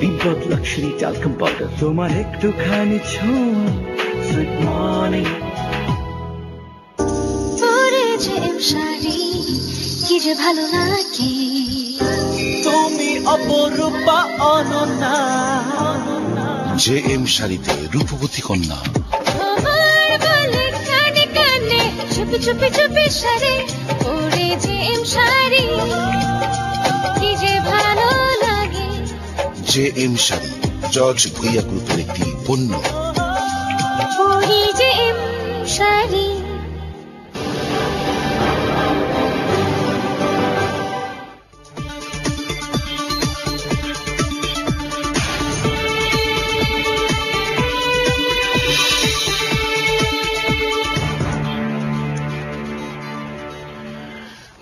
বিপ্লব luxury টালকাম powder, তোমার একটুখানি ছোঁয়া, সুইট মর্নিং। পরে যে শাড়ি কি যে ভালো লাগে, তুমি অপরূপা অনন্যা। JM শাড়িতে রূপবতী কন্যা। আমার বলে কানে কানে চুপি চুপি চুপি শাড়ি, পরে যে শাড়ি কি যে ভালো লাগে। JM শাড়ি জর্জ ভুইয়া গ্রুপের একটি পণ্য। পরে যে শাড়ি।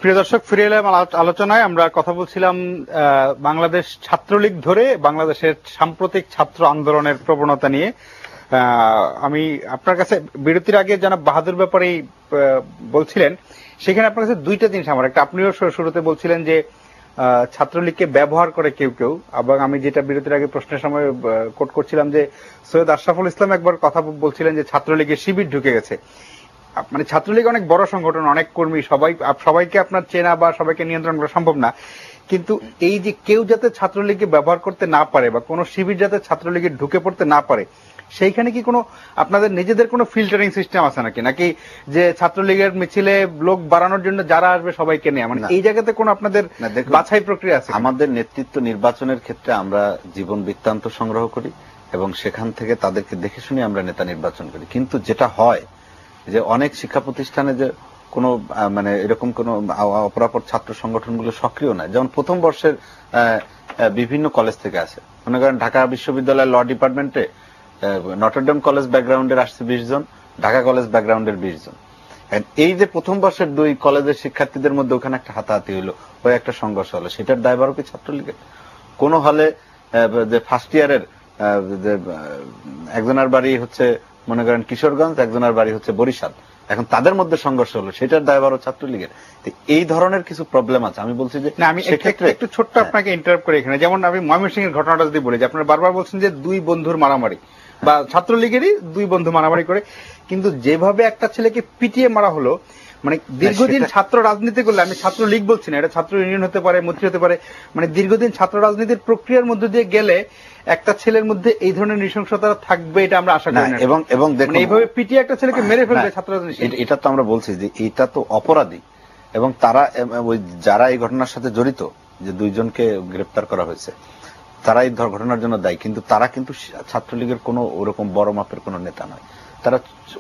প্রিয় দর্শক, ফিরে এলাম আলোচনায়। আমরা কথা বলছিলাম বাংলাদেশ ছাত্রলীগ ধরে বাংলাদেশের সাম্প্রতিক ছাত্র আন্দোলনের প্রবণতা নিয়ে। আমি আপনার কাছে বিরতির আগে জনাব বাহাদুর ব্যাপারেই বলছিলেন, সেখানে আপনার কাছে দুইটা জিনিস আমার, একটা আপনিও শুরুতে বলছিলেন যে ছাত্রলীগকে ব্যবহার করে কেউ কেউ, এবং আমি যেটা বিরতির আগে প্রশ্নের সময় কোট করছিলাম যে সৈয়দ আশরাফুল ইসলাম একবার কথা বলছিলেন যে ছাত্রলীগের শিবির ঢুকে গেছে। মানে ছাত্রলীগ অনেক বড় সংগঠন, অনেক কর্মী, সবাইকে আপনার চেনা বা সবাইকে নিয়ন্ত্রণ করা সম্ভব না, কিন্তু এই যে কেউ যাতে ছাত্রলীগকে ব্যবহার করতে না পারে বা কোনো শিবির যাতে ছাত্রলীগে ঢুকে পড়তে না পারে, সেইখানে কি কোনো আপনাদের নিজেদের কোনো ফিল্টারিং সিস্টেম আছে নাকি, নাকি যে ছাত্রলীগের মিছিলে লোক বাড়ানোর জন্য যারা আসবে সবাইকে নেওয়া, মানে এই জায়গাতে কোনো আপনাদের বাছাই প্রক্রিয়া আছে? আমাদের নেতৃত্ব নির্বাচনের ক্ষেত্রে আমরা জীবন বৃত্তান্ত সংগ্রহ করি এবং সেখান থেকে তাদেরকে দেখে শুনে আমরা নেতা নির্বাচন করি। কিন্তু যেটা হয় যে অনেক শিক্ষা প্রতিষ্ঠানে যে কোনো মানে এরকম কোনো অপরাপর ছাত্র সংগঠনগুলো সক্রিয় নয়। যেমন প্রথম বর্ষের বিভিন্ন কলেজ থেকে আসে, মনে করেন ঢাকা বিশ্ববিদ্যালয়ের ল ডিপার্টমেন্টে নটরডেম কলেজ ব্যাকগ্রাউন্ডের আসছে 20 জন, ঢাকা কলেজ ব্যাকগ্রাউন্ডের 20 জন। এই যে প্রথম বর্ষের দুই কলেজের শিক্ষার্থীদের মধ্যে ওখানে একটা হাতাহাতি হলো, ওই একটা সংঘর্ষ হলো, সেটার দায়ভারও কি ছাত্রলীগের? কোন হলে যে ফার্স্ট ইয়ারের একজনের বাড়ি হচ্ছে মনে করেন কিশোরগঞ্জ, একজনের বাড়ি হচ্ছে বরিশাল, এখন তাদের মধ্যে সংঘর্ষ হলো, সেটার দায়ভারও ছাত্রলীগের। এই ধরনের কিছু প্রবলেম আছে। আমি বলছি যে আমি সেক্ষেত্রে একটু ছোট্ট আপনাকে ইন্টারাপ্ট করে এখানে, যেমন আমি ময়মনসিংহের ঘটনাটা যদি বলি যে আপনারা বারবার বলছেন যে দুই বন্ধুর মারামারি বা ছাত্রলীগেরই দুই বন্ধু মারামারি করে, কিন্তু যেভাবে একটা ছেলেকে পিটিয়ে মারা হলো, মানে দীর্ঘদিন ছাত্র রাজনীতি করলে, আমি ছাত্রলীগ বলছি না, এটা ছাত্র ইউনিয়ন হতে পারে, মৈত্রী হতে পারে, মানে দীর্ঘদিন ছাত্র রাজনীতির প্রক্রিয়ার মধ্যে দিয়ে গেলে একটা ছেলের মধ্যে এই ধরনের নৃশংসতা থাকবে এটা আমরা আশা করি না। এবং দেখুন এইভাবে পিটিয়ে একটা ছেলেকে মেরে ফেলবে ছাত্র রাজনীতি, এটা তো আমরা বলছি যে এটা তো অপরাধী, এবং তারা ওই যারা এই ঘটনার সাথে জড়িত, যে দুইজনকে গ্রেপ্তার করা হয়েছে, তারা এই ঘটনার জন্য দায়ী, কিন্তু তারা কিন্তু ছাত্রলীগের কোনো ওরকম বড় মাপের কোনো নেতা নয়, তারা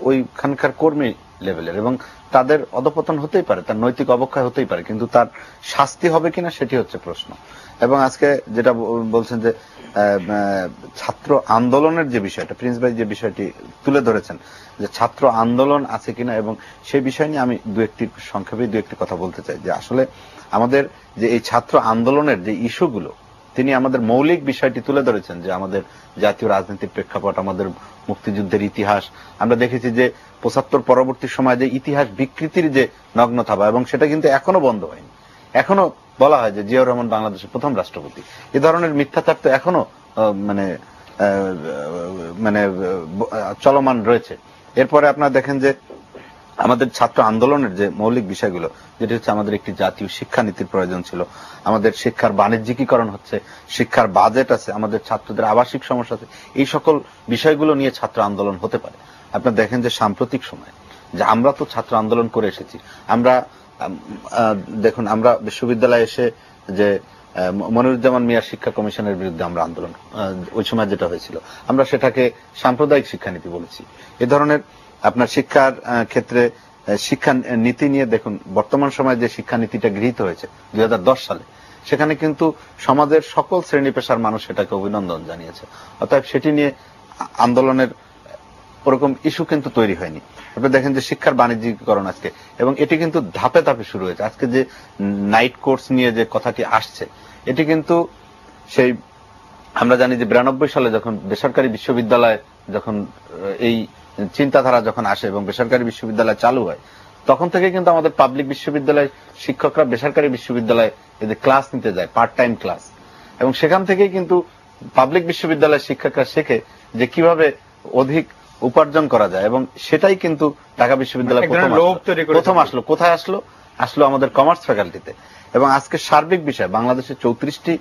ওইখানকার কর্মী লেভেলের, এবং তাদের অধপতন হতেই পারে, তার নৈতিক অবক্ষয় হতেই পারে, কিন্তু তার শাস্তি হবে কিনা সেটি হচ্ছে প্রশ্ন। এবং আজকে যেটা বলছেন যে ছাত্র আন্দোলনের যে বিষয়টা, প্রিন্স ভাই যে বিষয়টি তুলে ধরেছেন যে ছাত্র আন্দোলন আছে কিনা, এবং সেই বিষয় নিয়ে আমি সংক্ষেপে দু একটি কথা বলতে চাই। যে আসলে আমাদের যে এই ছাত্র আন্দোলনের যে ইস্যুগুলো, তিনি আমাদের মৌলিক বিষয়টি তুলে ধরেছেন যে আমাদের জাতীয় রাজনীতির প্রেক্ষাপট, আমাদের মুক্তিযুদ্ধের ইতিহাস, আমরা দেখেছি যে 75 পরবর্তী সময়ে যে ইতিহাস বিকৃতির যে নগ্নতা, এবং সেটা কিন্তু এখনো বন্ধ হয়নি। এখনো বলা হয় যে জিয়াউর রহমান বাংলাদেশের প্রথম রাষ্ট্রপতি, এ ধরনের মিথ্যাচার তো এখনো মানে চলমান রয়েছে। এরপরে আপনারা দেখেন যে আমাদের ছাত্র আন্দোলনের যে মৌলিক বিষয়গুলো, যেটা হচ্ছে আমাদের একটি জাতীয় শিক্ষানীতির প্রয়োজন ছিল, আমাদের শিক্ষার বাণিজ্যিকীকরণ হচ্ছে, শিক্ষার বাজেট আছে, আমাদের ছাত্রদের আবাসিক সমস্যা আছে, এই সকল বিষয়গুলো নিয়ে ছাত্র আন্দোলন হতে পারে। আপনারা দেখেন যে সাম্প্রতিক সময় যে আমরা তো ছাত্র আন্দোলন করে এসেছি, আমরা দেখুন আমরা বিশ্ববিদ্যালয়ে এসে যে মনিরুজ্জামান মিয়ার শিক্ষা কমিশনের বিরুদ্ধে আমরা আন্দোলন, ওই সময় যেটা হয়েছিল আমরা সেটাকে সাম্প্রদায়িক শিক্ষানীতি বলেছি। এ ধরনের আপনার শিক্ষার ক্ষেত্রে শিক্ষা নীতি নিয়ে দেখুন বর্তমান সময়ে যে শিক্ষানীতিটা গৃহীত হয়েছে 2010 সালে, সেখানে কিন্তু সমাজের সকল শ্রেণী পেশার মানুষ সেটাকে অভিনন্দন জানিয়েছে। অতএব সেটি নিয়ে আন্দোলনের ওরকম ইস্যু কিন্তু তৈরি হয়নি। আপনি দেখেন যে শিক্ষার বাণিজ্যিকরণ আজকে, এবং এটি কিন্তু ধাপে ধাপে শুরু হয়েছে। আজকে যে নাইট কোর্স নিয়ে যে কথাটি আসছে, এটি কিন্তু সেই আমরা জানি যে 92 সালে যখন বেসরকারি বিশ্ববিদ্যালয় যখন এই চিন্তাধারা যখন আসে এবং বেসরকারি বিশ্ববিদ্যালয় চালু হয়, তখন থেকে কিন্তু আমাদের পাবলিক বিশ্ববিদ্যালয় শিক্ষকরা বেসরকারি বিশ্ববিদ্যালয়ে এদের ক্লাস নিতে যায়, পার্ট টাইম ক্লাস, এবং সেখান থেকেই কিন্তু পাবলিক বিশ্ববিদ্যালয়ের শিক্ষকরা শেখে যে কিভাবে অধিক উপার্জন করা যায়, এবং সেটাই কিন্তু ঢাকা বিশ্ববিদ্যালয় প্রথম আসলো। কোথায় আসলো? আসলো আমাদের কমার্স ফ্যাকাল্টিতে। এবং আজকে সার্বিক বিষয় বাংলাদেশের 34টি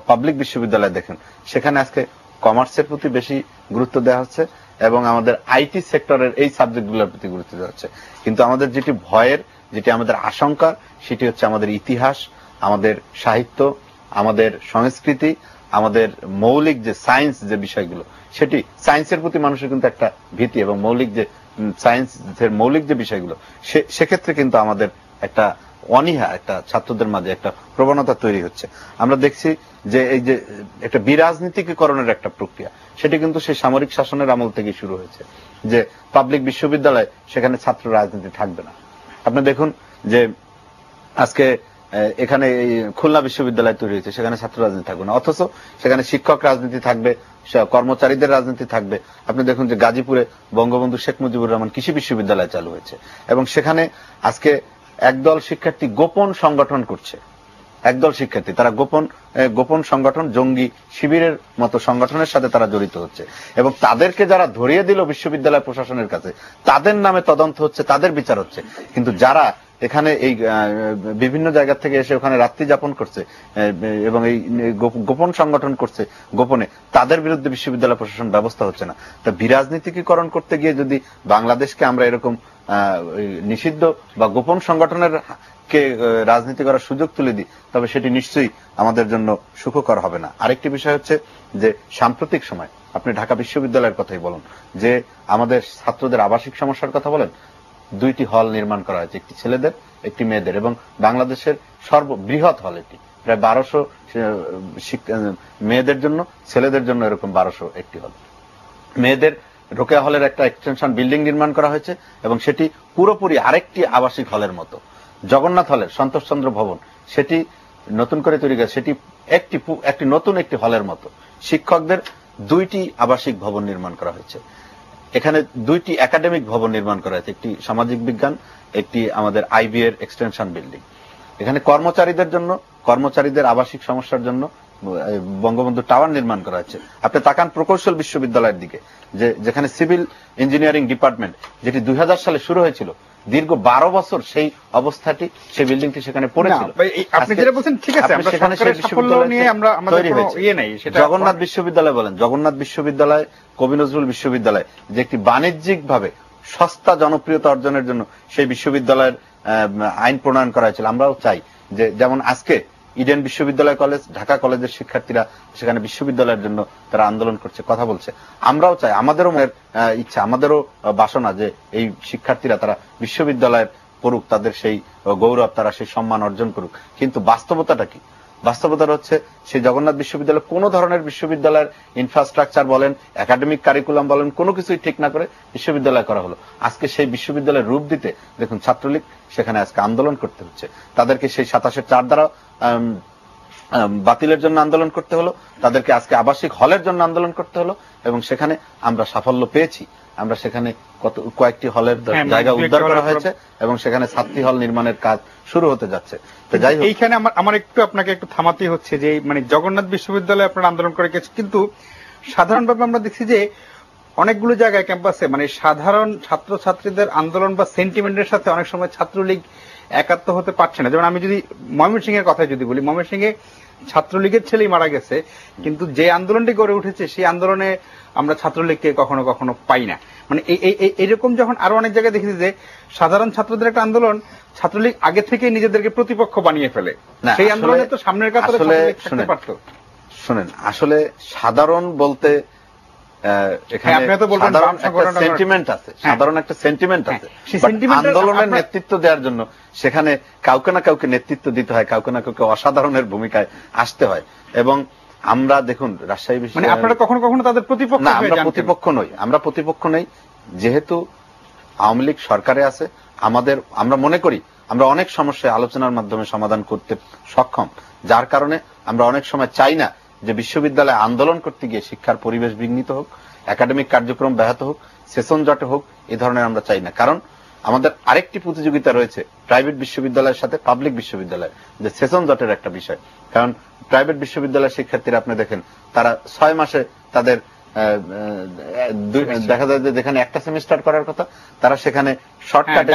পাবলিক বিশ্ববিদ্যালয় দেখেন, সেখানে আজকে কমার্সের প্রতি বেশি গুরুত্ব দেওয়া হচ্ছে এবং আমাদের আইটি সেক্টরের এই সাবজেক্টগুলোর প্রতি গুরুত্ব দেওয়া হচ্ছে। কিন্তু আমাদের যেটি ভয়ের, যেটি আমাদের আশঙ্কা, সেটি হচ্ছে আমাদের ইতিহাস, আমাদের সাহিত্য, আমাদের সংস্কৃতি, আমাদের মৌলিক যে সায়েন্স যে বিষয়গুলো, সেটি সায়েন্সের প্রতি মানুষের কিন্তু একটা ভীতি, এবং মৌলিক যে সায়েন্সের মৌলিক যে বিষয়গুলো, সেক্ষেত্রে কিন্তু আমাদের একটা অনীহা, একটা ছাত্রদের মাঝে একটা প্রবণতা তৈরি হচ্ছে। আমরা দেখছি যে এই যে একটা বিরাজনীতিকরণের একটা প্রক্রিয়া, সেটি কিন্তু সেই সামরিক শাসনের আমল থেকে শুরু হয়েছে, যে পাবলিক বিশ্ববিদ্যালয় সেখানে ছাত্র রাজনীতি থাকবে না। আপনি দেখুন যে আজকে এখানে এই খুলনা বিশ্ববিদ্যালয় তৈরি হয়েছে, সেখানে ছাত্র রাজনীতি থাকবে না, অথচ সেখানে শিক্ষক রাজনীতি থাকবে, কর্মচারীদের রাজনীতি থাকবে। আপনি দেখুন যে গাজীপুরে বঙ্গবন্ধু শেখ মুজিবুর রহমান কৃষি বিশ্ববিদ্যালয় চালু হয়েছে, এবং সেখানে আজকে একদল শিক্ষার্থী গোপন সংগঠন করছে, একদল শিক্ষার্থী তারা গোপন সংগঠন, জঙ্গি শিবিরের মতো সংগঠনের সাথে তারা জড়িত হচ্ছে, এবং তাদেরকে যারা ধরিয়ে দিল বিশ্ববিদ্যালয় প্রশাসনের কাছে, তাদের নামে তদন্ত হচ্ছে, তাদের বিচার হচ্ছে। কিন্তু যারা এখানে এই বিভিন্ন জায়গা থেকে এসে ওখানে রাত্রি যাপন করছে এবং এই গোপন সংগঠন করছে গোপনে, তাদের বিরুদ্ধে বিশ্ববিদ্যালয় প্রশাসন ব্যবস্থা হচ্ছে না। তা বিরাজনীতিকরণ করতে গিয়ে যদি বাংলাদেশকে আমরা এরকম নিষিদ্ধ বা গোপন সংগঠনের কে রাজনীতি করার সুযোগ তুলে দিই, তবে সেটি নিশ্চয়ই আমাদের জন্য সুখকর হবে না। আরেকটি বিষয় হচ্ছে যে সাম্প্রতিক সময় আপনি ঢাকা বিশ্ববিদ্যালয়ের কথাই বলুন, যে আমাদের ছাত্রদের আবাসিক সমস্যার কথা বলেন, 2টি হল নির্মাণ করা হয়েছে, একটি ছেলেদের একটি মেয়েদের, এবং বাংলাদেশের সর্ববৃহৎ হল এটি, প্রায় 1200 মেয়েদের জন্য, ছেলেদের জন্য এরকম 1200 একটি হল। মেয়েদের রোকেয়া হলের একটা এক্সটেনশন বিল্ডিং নির্মাণ করা হয়েছে, এবং সেটি পুরোপুরি আরেকটি আবাসিক হলের মতো। জগন্নাথ হলের সন্তোষচন্দ্র ভবন, সেটি নতুন করে তৈরি করা, সেটি একটি নতুন একটি হলের মতো। শিক্ষকদের 2টি আবাসিক ভবন নির্মাণ করা হয়েছে, এখানে 2টি একাডেমিক ভবন নির্মাণ করা হয়েছে, একটি সামাজিক বিজ্ঞান, একটি আমাদের আইবি এর এক্সটেনশন বিল্ডিং। এখানে কর্মচারীদের জন্য, কর্মচারীদের আবাসিক সমস্যার জন্য বঙ্গবন্ধু টাওয়ার নির্মাণ করা হয়েছে। আপনি তাকান প্রকৌশল বিশ্ববিদ্যালয়ের দিকে, যেখানে সিভিল ইঞ্জিনিয়ারিং ডিপার্টমেন্ট, যেটি 2000 সালে শুরু হয়েছিল, দীর্ঘ 12 বছর সেই অবস্থাটি, সেই বিল্ডিংটি সেখানে পড়েছিল। আপনি যেটা বলছেন ঠিক আছে, আমরা সরকারের সাফল্য নিয়ে আমরা আমাদের কোনো ইয়ে নাই। সেটা জগন্নাথ বিশ্ববিদ্যালয় বলেন, জগন্নাথ বিশ্ববিদ্যালয়, কবি নজরুল বিশ্ববিদ্যালয়, যে একটি বাণিজ্যিক ভাবে সস্তা জনপ্রিয়তা অর্জনের জন্য সেই বিশ্ববিদ্যালয়ের আইন প্রণয়ন করা হয়েছিল। আমরাও চাই যে যেমন আজকে ইডেন বিশ্ববিদ্যালয় কলেজ, ঢাকা কলেজের শিক্ষার্থীরা সেখানে বিশ্ববিদ্যালয়ের জন্য তারা আন্দোলন করছে, কথা বলছে, আমরাও চাই, আমাদেরও ইচ্ছা, আমাদেরও বাসনা যে এই শিক্ষার্থীরা তারা বিশ্ববিদ্যালয়ের করুক, তাদের সেই গৌরব, তারা সেই সম্মান অর্জন করুক। কিন্তু বাস্তবতাটা কি? বাস্তবতা হচ্ছে সেই জগন্নাথ বিশ্ববিদ্যালয় কোন ধরনের বিশ্ববিদ্যালয়ের ইনফ্রাস্ট্রাকচার বলেন, একাডেমিক কারিকুলাম বলেন, কোনো কিছুই ঠিক না করে বিশ্ববিদ্যালয় করা হলো। আজকে সেই বিশ্ববিদ্যালয়ের রূপ দিতে দেখুন ছাত্রলীগ সেখানে আজকে আন্দোলন করতে হচ্ছে, তাদেরকে সেই 27-4 দ্বারা বাতিলের জন্য আন্দোলন করতে হলো, তাদেরকে আজকে আবাসিক হলের জন্য আন্দোলন করতে হলো, এবং সেখানে আমরা সাফল্য পেয়েছি। আমরা সেখানে কয়েকটি হলের জায়গা উদ্ধার করা হয়েছে, এবং সেখানে ছাত্রী হল নির্মাণের কাজ শুরু হতে যাচ্ছে। তো যাই হোক, এইখানে আমার আপনাকে একটু থামাতে হচ্ছে যে মানে জগন্নাথ বিশ্ববিদ্যালয়ে আপনারা আন্দোলন করে গেছে, কিন্তু সাধারণভাবে আমরা দেখছি যে অনেকগুলো জায়গায় ক্যাম্পাসে মানে সাধারণ ছাত্রছাত্রীদের আন্দোলন বা সেন্টিমেন্টের সাথে অনেক সময় ছাত্রলীগ একাত্ম হতে পারছে না। যেমন আমি যদি ময়মনসিংহের কথা যদি বলি, ময়মনসিংহে ছাত্রলীগের ছেলেই মারা গেছে, কিন্তু যে আন্দোলনটি গড়ে উঠেছে সেই আন্দোলনে আমরা ছাত্রলীগকে কখনো কখনো পাই না। মানে এরকম যখন আরো অনেক জায়গায় দেখেছি যে সাধারণ ছাত্রদের একটা আন্দোলন, ছাত্রলীগ আগে থেকে নিজেদের প্রতিপক্ষ বানিয়ে ফেলে, সেই আন্দোলনে তো সামনের কাতারে থাকতে পারতো। শুনেন, আসলে সাধারণ বলতে এখানে সেন্টিমেন্ট আছে, সাধারণ একটা সেন্টিমেন্ট আছে। আন্দোলনের নেতৃত্ব দেওয়ার জন্য সেখানে কাউকে না কাউকে নেতৃত্ব দিতে হয়, কাউকে না কাউকে অসাধারণের ভূমিকায় আসতে হয়। এবং আমরা দেখুন রাজশাহী মানে আপনারা কখনো কখনো তাদের প্রতিপক্ষ না, আমরা প্রতিপক্ষ নই, আমরা প্রতিপক্ষ নই। যেহেতু আওয়ামী লীগ সরকারে আছে, আমরা মনে করি আমরা অনেক সমস্যা আলোচনার মাধ্যমে সমাধান করতে সক্ষম, যার কারণে আমরা অনেক সময় চাই না যে বিশ্ববিদ্যালয়ে আন্দোলন করতে গিয়ে শিক্ষার পরিবেশ বিঘ্নিত হোক, একাডেমিক কার্যক্রম ব্যাহত হোক, সেশন জটে হোক, এই ধরনের আমরা চাই না। কারণ আমাদের আরেকটি প্রতিযোগিতা রয়েছে প্রাইভেট বিশ্ববিদ্যালয়ের সাথে পাবলিক বিশ্ববিদ্যালয়, যে সেশন জটের একটা বিষয়। কারণ প্রাইভেট বিশ্ববিদ্যালয়ের শিক্ষার্থীরা আপনি দেখেন তারা 6 মাসে তাদের দেখা যায় যে যেখানে একটা সেমিস্টার করার কথা তারা সেখানে শর্টকাটে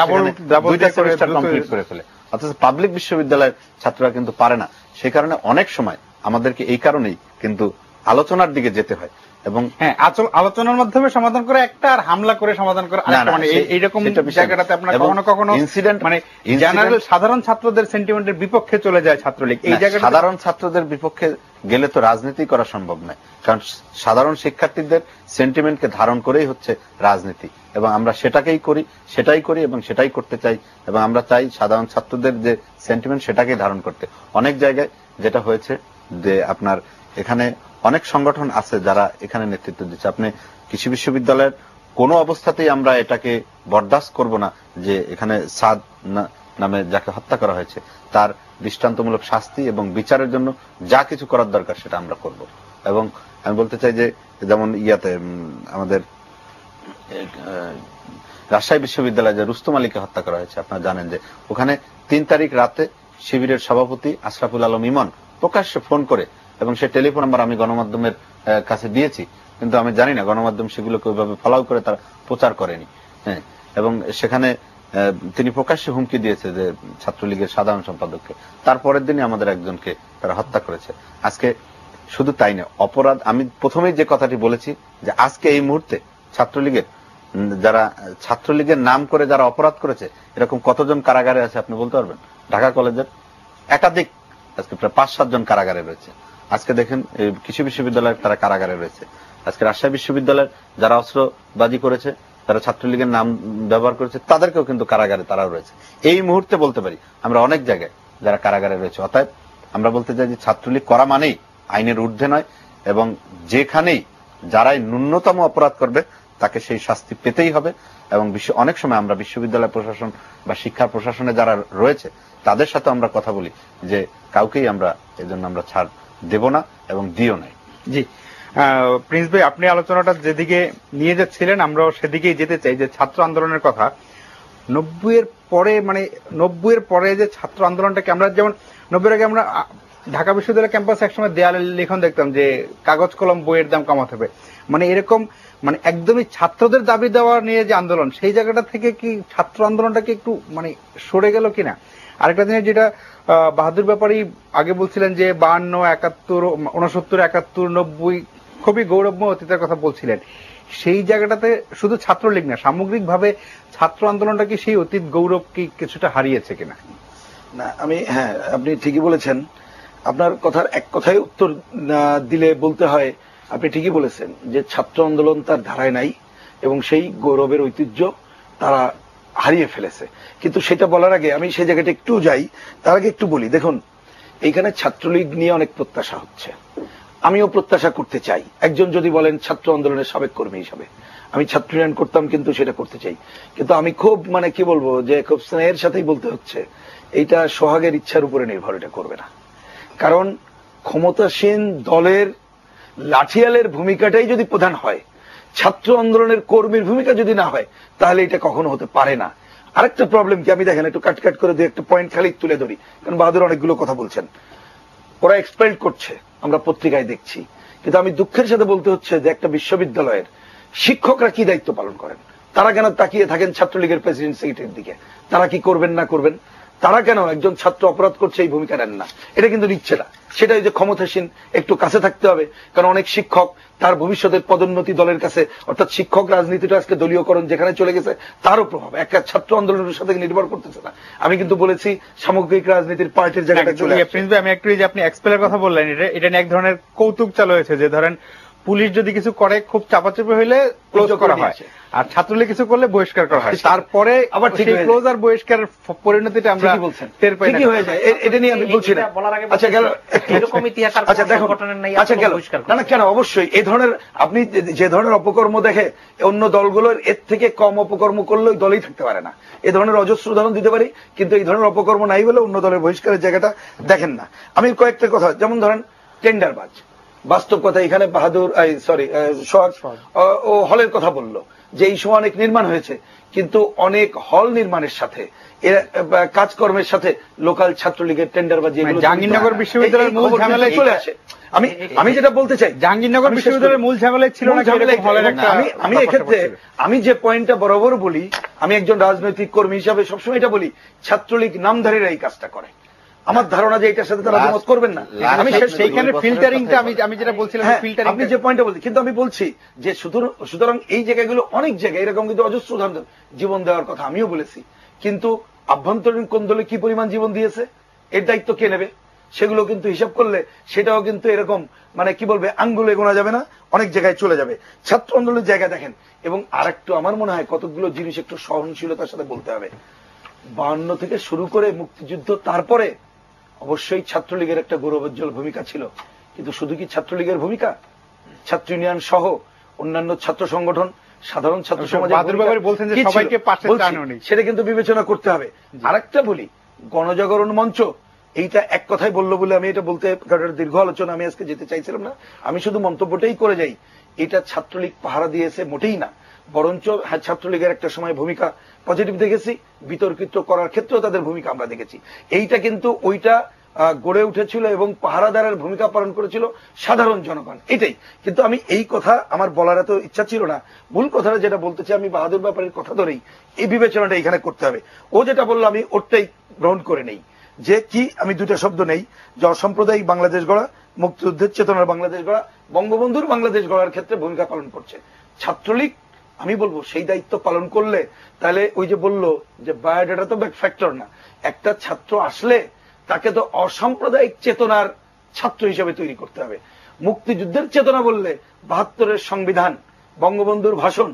2টা সেমিস্টার কমপ্লিট করে ফেলে। অথচ পাবলিক বিশ্ববিদ্যালয়ের ছাত্ররা কিন্তু পারে না। সেই কারণে অনেক সময় আমাদেরকে এই কারণেই কিন্তু আলোচনার দিকে যেতে হয় এবং আলোচনার মাধ্যমে সমাধান করে একটা, আর হামলা করে সমাধান করে আরেকটা, মানে এইরকম জায়গাটাতে আপনার কখনো কখনো ইনসিডেন্ট মানে জেনারেল সাধারণ ছাত্রদের সেন্টিমেন্টের বিপক্ষে চলে যায় ছাত্রলীগ। এই জায়গাটা সাধারণ ছাত্রদের বিপক্ষে গেলে তো রাজনীতি করা সম্ভব নয়, কারণ সাধারণ শিক্ষার্থীদের সেন্টিমেন্টকে ধারণ করেই হচ্ছে রাজনীতি, এবং আমরা সেটাই করি এবং সেটাই করতে চাই, এবং আমরা চাই সাধারণ ছাত্রদের যে সেন্টিমেন্ট সেটাকেই ধারণ করতে। অনেক জায়গায় যেটা হয়েছে যে আপনার এখানে অনেক সংগঠন আছে যারা এখানে নেতৃত্ব দিচ্ছে। আপনি কৃষি বিশ্ববিদ্যালয়ের কোনো অবস্থাতেই আমরা এটাকে বরদাস্ত করব না যে এখানে সাদ নামে যাকে হত্যা করা হয়েছে তার দৃষ্টান্তমূলক শাস্তি এবং বিচারের জন্য যা কিছু করার দরকার সেটা আমরা করব। এবং আমি বলতে চাই যে যেমন আমাদের রাজশাহী বিশ্ববিদ্যালয়ে যে রুস্তম আলীকে হত্যা করা হয়েছে, আপনারা জানেন যে ওখানে 3 তারিখ রাতে শিবিরের সভাপতি আশরাফুল আলম ইমন প্রকাশ্যে ফোন করে, এবং সে টেলিফোন নাম্বার আমি গণমাধ্যমের কাছে দিয়েছি, কিন্তু আমি জানি না গণমাধ্যম সেগুলোকে ওইভাবে ফলাও করে তারা প্রচার করেনি। হ্যাঁ, এবং সেখানে তিনি প্রকাশ্যে হুমকি দিয়েছে যে ছাত্রলীগের সাধারণ সম্পাদককে। তারপরের দিনই আমাদের একজনকে তারা হত্যা করেছে। আজকে শুধু তাই না, অপরাধ আমি প্রথমেই যে কথাটি বলেছি যে আজকে এই মুহূর্তে ছাত্রলীগের নাম করে যারা অপরাধ করেছে এরকম কতজন কারাগারে আছে আপনি বলতে পারবেন? ঢাকা কলেজের একাধিক আজকে প্রায় 5-7 জন কারাগারে রয়েছে। আজকে দেখেন কৃষি বিশ্ববিদ্যালয়ের তারা কারাগারে রয়েছে। আজকে রাজশাহী বিশ্ববিদ্যালয়ের যারা অস্ত্রবাজি করেছে, যারা ছাত্রলীগের নাম ব্যবহার করেছে, তাদেরকেও কিন্তু কারাগারে তারাও রয়েছে। এই মুহূর্তে বলতে পারি আমরা অনেক জায়গায় যারা কারাগারে রয়েছে। অতএব আমরা বলতে চাই যে ছাত্রলীগ করা মানেই আইনের ঊর্ধ্বে নয়, এবং যেখানেই যারাই ন্যূনতম অপরাধ করবে তাকে সেই শাস্তি পেতেই হবে। এবং অনেক সময় আমরা বিশ্ববিদ্যালয় প্রশাসন বা শিক্ষা প্রশাসনে যারা রয়েছে তাদের সাথে আমরা কথা বলি যে কাউকেই আমরা এজন্য আমরা ছাড় দেব না এবং দিও নাই। জি প্রিন্স ভাই, আপনি আলোচনাটা যেদিকে নিয়ে যাচ্ছিলেন আমরাও সেদিকেই যেতে চাই, যে ছাত্র আন্দোলনের কথা। 90-এর পরে যে ছাত্র আন্দোলনটাকে আমরা যেমন 90-এর আগে আমরা ঢাকা বিশ্ববিদ্যালয় ক্যাম্পাসে একসময় দেয়ালে লিখন দেখতাম যে কাগজ কলম বইয়ের দাম কমাতে হবে, মানে এরকম মানে একদমই ছাত্রদের দাবি দেওয়া নিয়ে যে আন্দোলন, সেই জায়গাটা থেকে কি ছাত্র আন্দোলনটাকে একটু মানে সরে গেল কিনা? আরেকটা জিনিস যেটা বাহাদুর ব্যাপারী আগে বলছিলেন যে 52, 71, 69, 71, 90 খুবই গৌরবময় অতীতের কথা বলছিলেন, সেই জায়গাটাতে শুধু ছাত্রলীগ না সামগ্রিকভাবে ছাত্র আন্দোলনটা কি সেই অতীত গৌরব কি কিছুটা হারিয়েছে কিনা? না হ্যাঁ আপনি ঠিকই বলেছেন। আপনার কথার এক কথায় উত্তর দিলে বলতে হয় আপনি ঠিকই বলেছেন যে ছাত্র আন্দোলন তার ধারায় নাই এবং সেই গৌরবের ঐতিহ্য তারা হারিয়ে ফেলেছে। কিন্তু সেটা বলার আগে আমি সেই জায়গাটা একটু যাই, তার আগে একটু বলি, দেখুন এইখানে ছাত্রলীগ নিয়ে অনেক প্রত্যাশা হচ্ছে, আমিও প্রত্যাশা করতে চাই। একজন যদি বলেন ছাত্র আন্দোলনের সাবেক কর্মী হিসাবে আমি ছাত্র ইউনিয়ন করতাম, কিন্তু সেটা করতে চাই, কিন্তু আমি খুব কি বলবো যে খুব স্নেহের সাথেই বলতে হচ্ছে এইটা সোহাগের ইচ্ছার উপরে নির্ভর, এটা করবে না। কারণ ক্ষমতাসীন দলের লাঠিয়ালের ভূমিকাটাই যদি প্রধান হয়, ছাত্র আন্দোলনের কর্মীর ভূমিকা যদি না হয়, তাহলে এটা কখনো হতে পারে না। আরেকটা প্রবলেম কি আমি দেখেন একটু কাট করে দুই একটা পয়েন্ট খালি তুলে ধরি, কারণ বাহাদুর অনেকগুলো কথা বলছেন, ওরা এক্সপেল্ড করছে আমরা পত্রিকায় দেখছি, কিন্তু আমি দুঃখের সাথে বলতে হচ্ছে যে একটা বিশ্ববিদ্যালয়ের শিক্ষকরা কি দায়িত্ব পালন করেন, তারা কেন তাকিয়ে থাকেন ছাত্রলীগের প্রেসিডেন্ট সেক্রেটারির দিকে? তারা কি করবেন না করবেন? তারা কেন একজন ছাত্র অপরাধ করছে এই ভূমিকা নেন না? এটা কিন্তু নিচ্ছে না। সেটা যে ক্ষমতাসীন একটু কাছে থাকতে হবে, কারণ অনেক শিক্ষক তার ভবিষ্যতের পদোন্নতি দলের কাছে, অর্থাৎ শিক্ষক রাজনীতিটা আজকে দলীয়করণ যেখানে চলে গেছে তারও প্রভাব একটা ছাত্র আন্দোলনের সাথে নির্ভর করতেছে না। আমি কিন্তু বলেছি সামগ্রিক রাজনীতির পার্টির জায়গাটা চলে আসে। প্রিন্স ভাই, আমি একটু যে আপনি এক্সপেলের কথা বললেন, এটা নিয়ে এক ধরনের কৌতুক চালু হয়েছে যে ধরেন পুলিশ যদি কিছু করে খুব চাপাচাপি হইলে ক্লোজ করা হয়, আর ছাত্রলীগ কিছু করলে বহিষ্কার করা হয়, তারপরে আবার ঠিক ক্লোজ আর বহিষ্কারের পরিণতিটা আমরা টের পাই না। কি হয়ে যায় এটা নিয়ে আমি বলছি না। আচ্ছা গেল এরকম ইতিহাস আর ঘটনা নাই। আচ্ছা গেল না কেন, অবশ্যই এই ধরনের আপনি যে ধরনের অপকর্ম দেখে অন্য দলগুলোর এর থেকে কম অপকর্ম করলে ওই দলই থাকতে পারে না। এই ধরনের অজস্র উদাহরণ দিতে পারি, কিন্তু এই ধরনের অপকর্ম নাই বলে অন্য দলের বহিষ্কারের জায়গাটা দেখেন না। আমি কয়েকটা কথা, যেমন ধরেন টেন্ডারবাজ, বাস্তব কথা এখানে বাহাদুর সোহাগ ও হলের কথা বললো, যে এই সময় অনেক নির্মাণ হয়েছে, কিন্তু অনেক হল নির্মাণের সাথে কাজকর্মের সাথে লোকাল ছাত্রলীগের টেন্ডারবাজি, জাহাঙ্গীরনগর বিশ্ববিদ্যালয়ের মূল ঝামেলায় চলে আসে। আমি যেটা বলতে চাই, জাহাঙ্গীরনগর বিশ্ববিদ্যালয়ের মূল ঝামেলায় ছিল না আমি এক্ষেত্রে আমি যে পয়েন্টটা বরাবর বলি, আমি একজন রাজনৈতিক কর্মী হিসাবে সবসময় এটা বলি, ছাত্রলীগ নামধারীরা এই কাজটা করে। আমার ধারণা যে এটার সাথে তারা দ্বিমত করবেন না। আমি সেইখানে ফিল্টারিংটা আমি যেটা বলছিলাম, আপনি যে পয়েন্টটা বলছেন, কিন্তু আমি বলছি যে সুতরাং এই জায়গাগুলো অনেক জায়গায় এরকম কিন্তু অজস্র উদাহরণ জীবন দেওয়ার কথা আমিও বলেছি, কিন্তু আভ্যন্তরীণ কোন্দলে কি পরিমাণ জীবন দিয়েছে এর দায়িত্ব কে নেবে? সেগুলো কিন্তু হিসাব করলে সেটাও কিন্তু এরকম মানে কি বলবে আঙ্গুলে গোনা যাবে না, অনেক জায়গায় চলে যাবে। ছাত্র আন্দোলনের জায়গা দেখেন, এবং আরেকটু আমার মনে হয় কতগুলো জিনিস একটু সহনশীলতার সাথে বলতে হবে। 52 থেকে শুরু করে মুক্তিযুদ্ধ, তারপরে অবশ্যই ছাত্রলীগের একটা গৌরবোজ্জ্বল ভূমিকা ছিল, কিন্তু শুধু কি ছাত্রলীগের ভূমিকা? ছাত্র ইউনিয়ন সহ অন্যান্য ছাত্র সংগঠন, সাধারণ ছাত্র সমাজের সেটা কিন্তু বিবেচনা করতে হবে। আরেকটা বলি, গণজাগরণ মঞ্চ এইটা এক কথাই বললো বলে আমি এটা বলতে দীর্ঘ আলোচনা আমি আজকে যেতে চাইছিলাম না, আমি শুধু মন্তব্যটাই করে যাই। এটা ছাত্রলীগ পাহারা দিয়েছে মোটেই না, বরঞ্চ ছাত্রলীগের একটা সময় ভূমিকা পজিটিভ দেখেছি, বিতর্কিত করার ক্ষেত্রেও তাদের ভূমিকা আমরা দেখেছি। এইটা কিন্তু ওইটা গড়ে উঠেছিল এবং পাহারাদারের ভূমিকা পালন করেছিল সাধারণ জনগণ, এটাই। কিন্তু আমি এই কথা আমার বলার এত ইচ্ছা ছিল না। মূল কথাটা যেটা বলতে চাই, আমি বাহাদুর ব্যাপারের কথা ধরেই এই বিবেচনাটা এখানে করতে হবে। ও যেটা বললো আমি ওরটাই গ্রহণ করে নেই, যে কি আমি দুটা শব্দ নেই, যে অসাম্প্রদায়িক বাংলাদেশ গড়া, মুক্তিযুদ্ধের চেতনার বাংলাদেশ গড়া, বঙ্গবন্ধুর বাংলাদেশ গড়ার ক্ষেত্রে ভূমিকা পালন করছে ছাত্রলীগ। আমি বলবো সেই দায়িত্ব পালন করলে, তাহলে ওই যে বললো যে বায়োডাটা তো ব্যাক ফ্যাক্টর না, একটা ছাত্র আসলে তাকে তো অসাম্প্রদায়িক চেতনার ছাত্র হিসেবে তৈরি করতে হবে। মুক্তিযুদ্ধের চেতনা বললে 72-এর সংবিধান, বঙ্গবন্ধুর ভাষণ,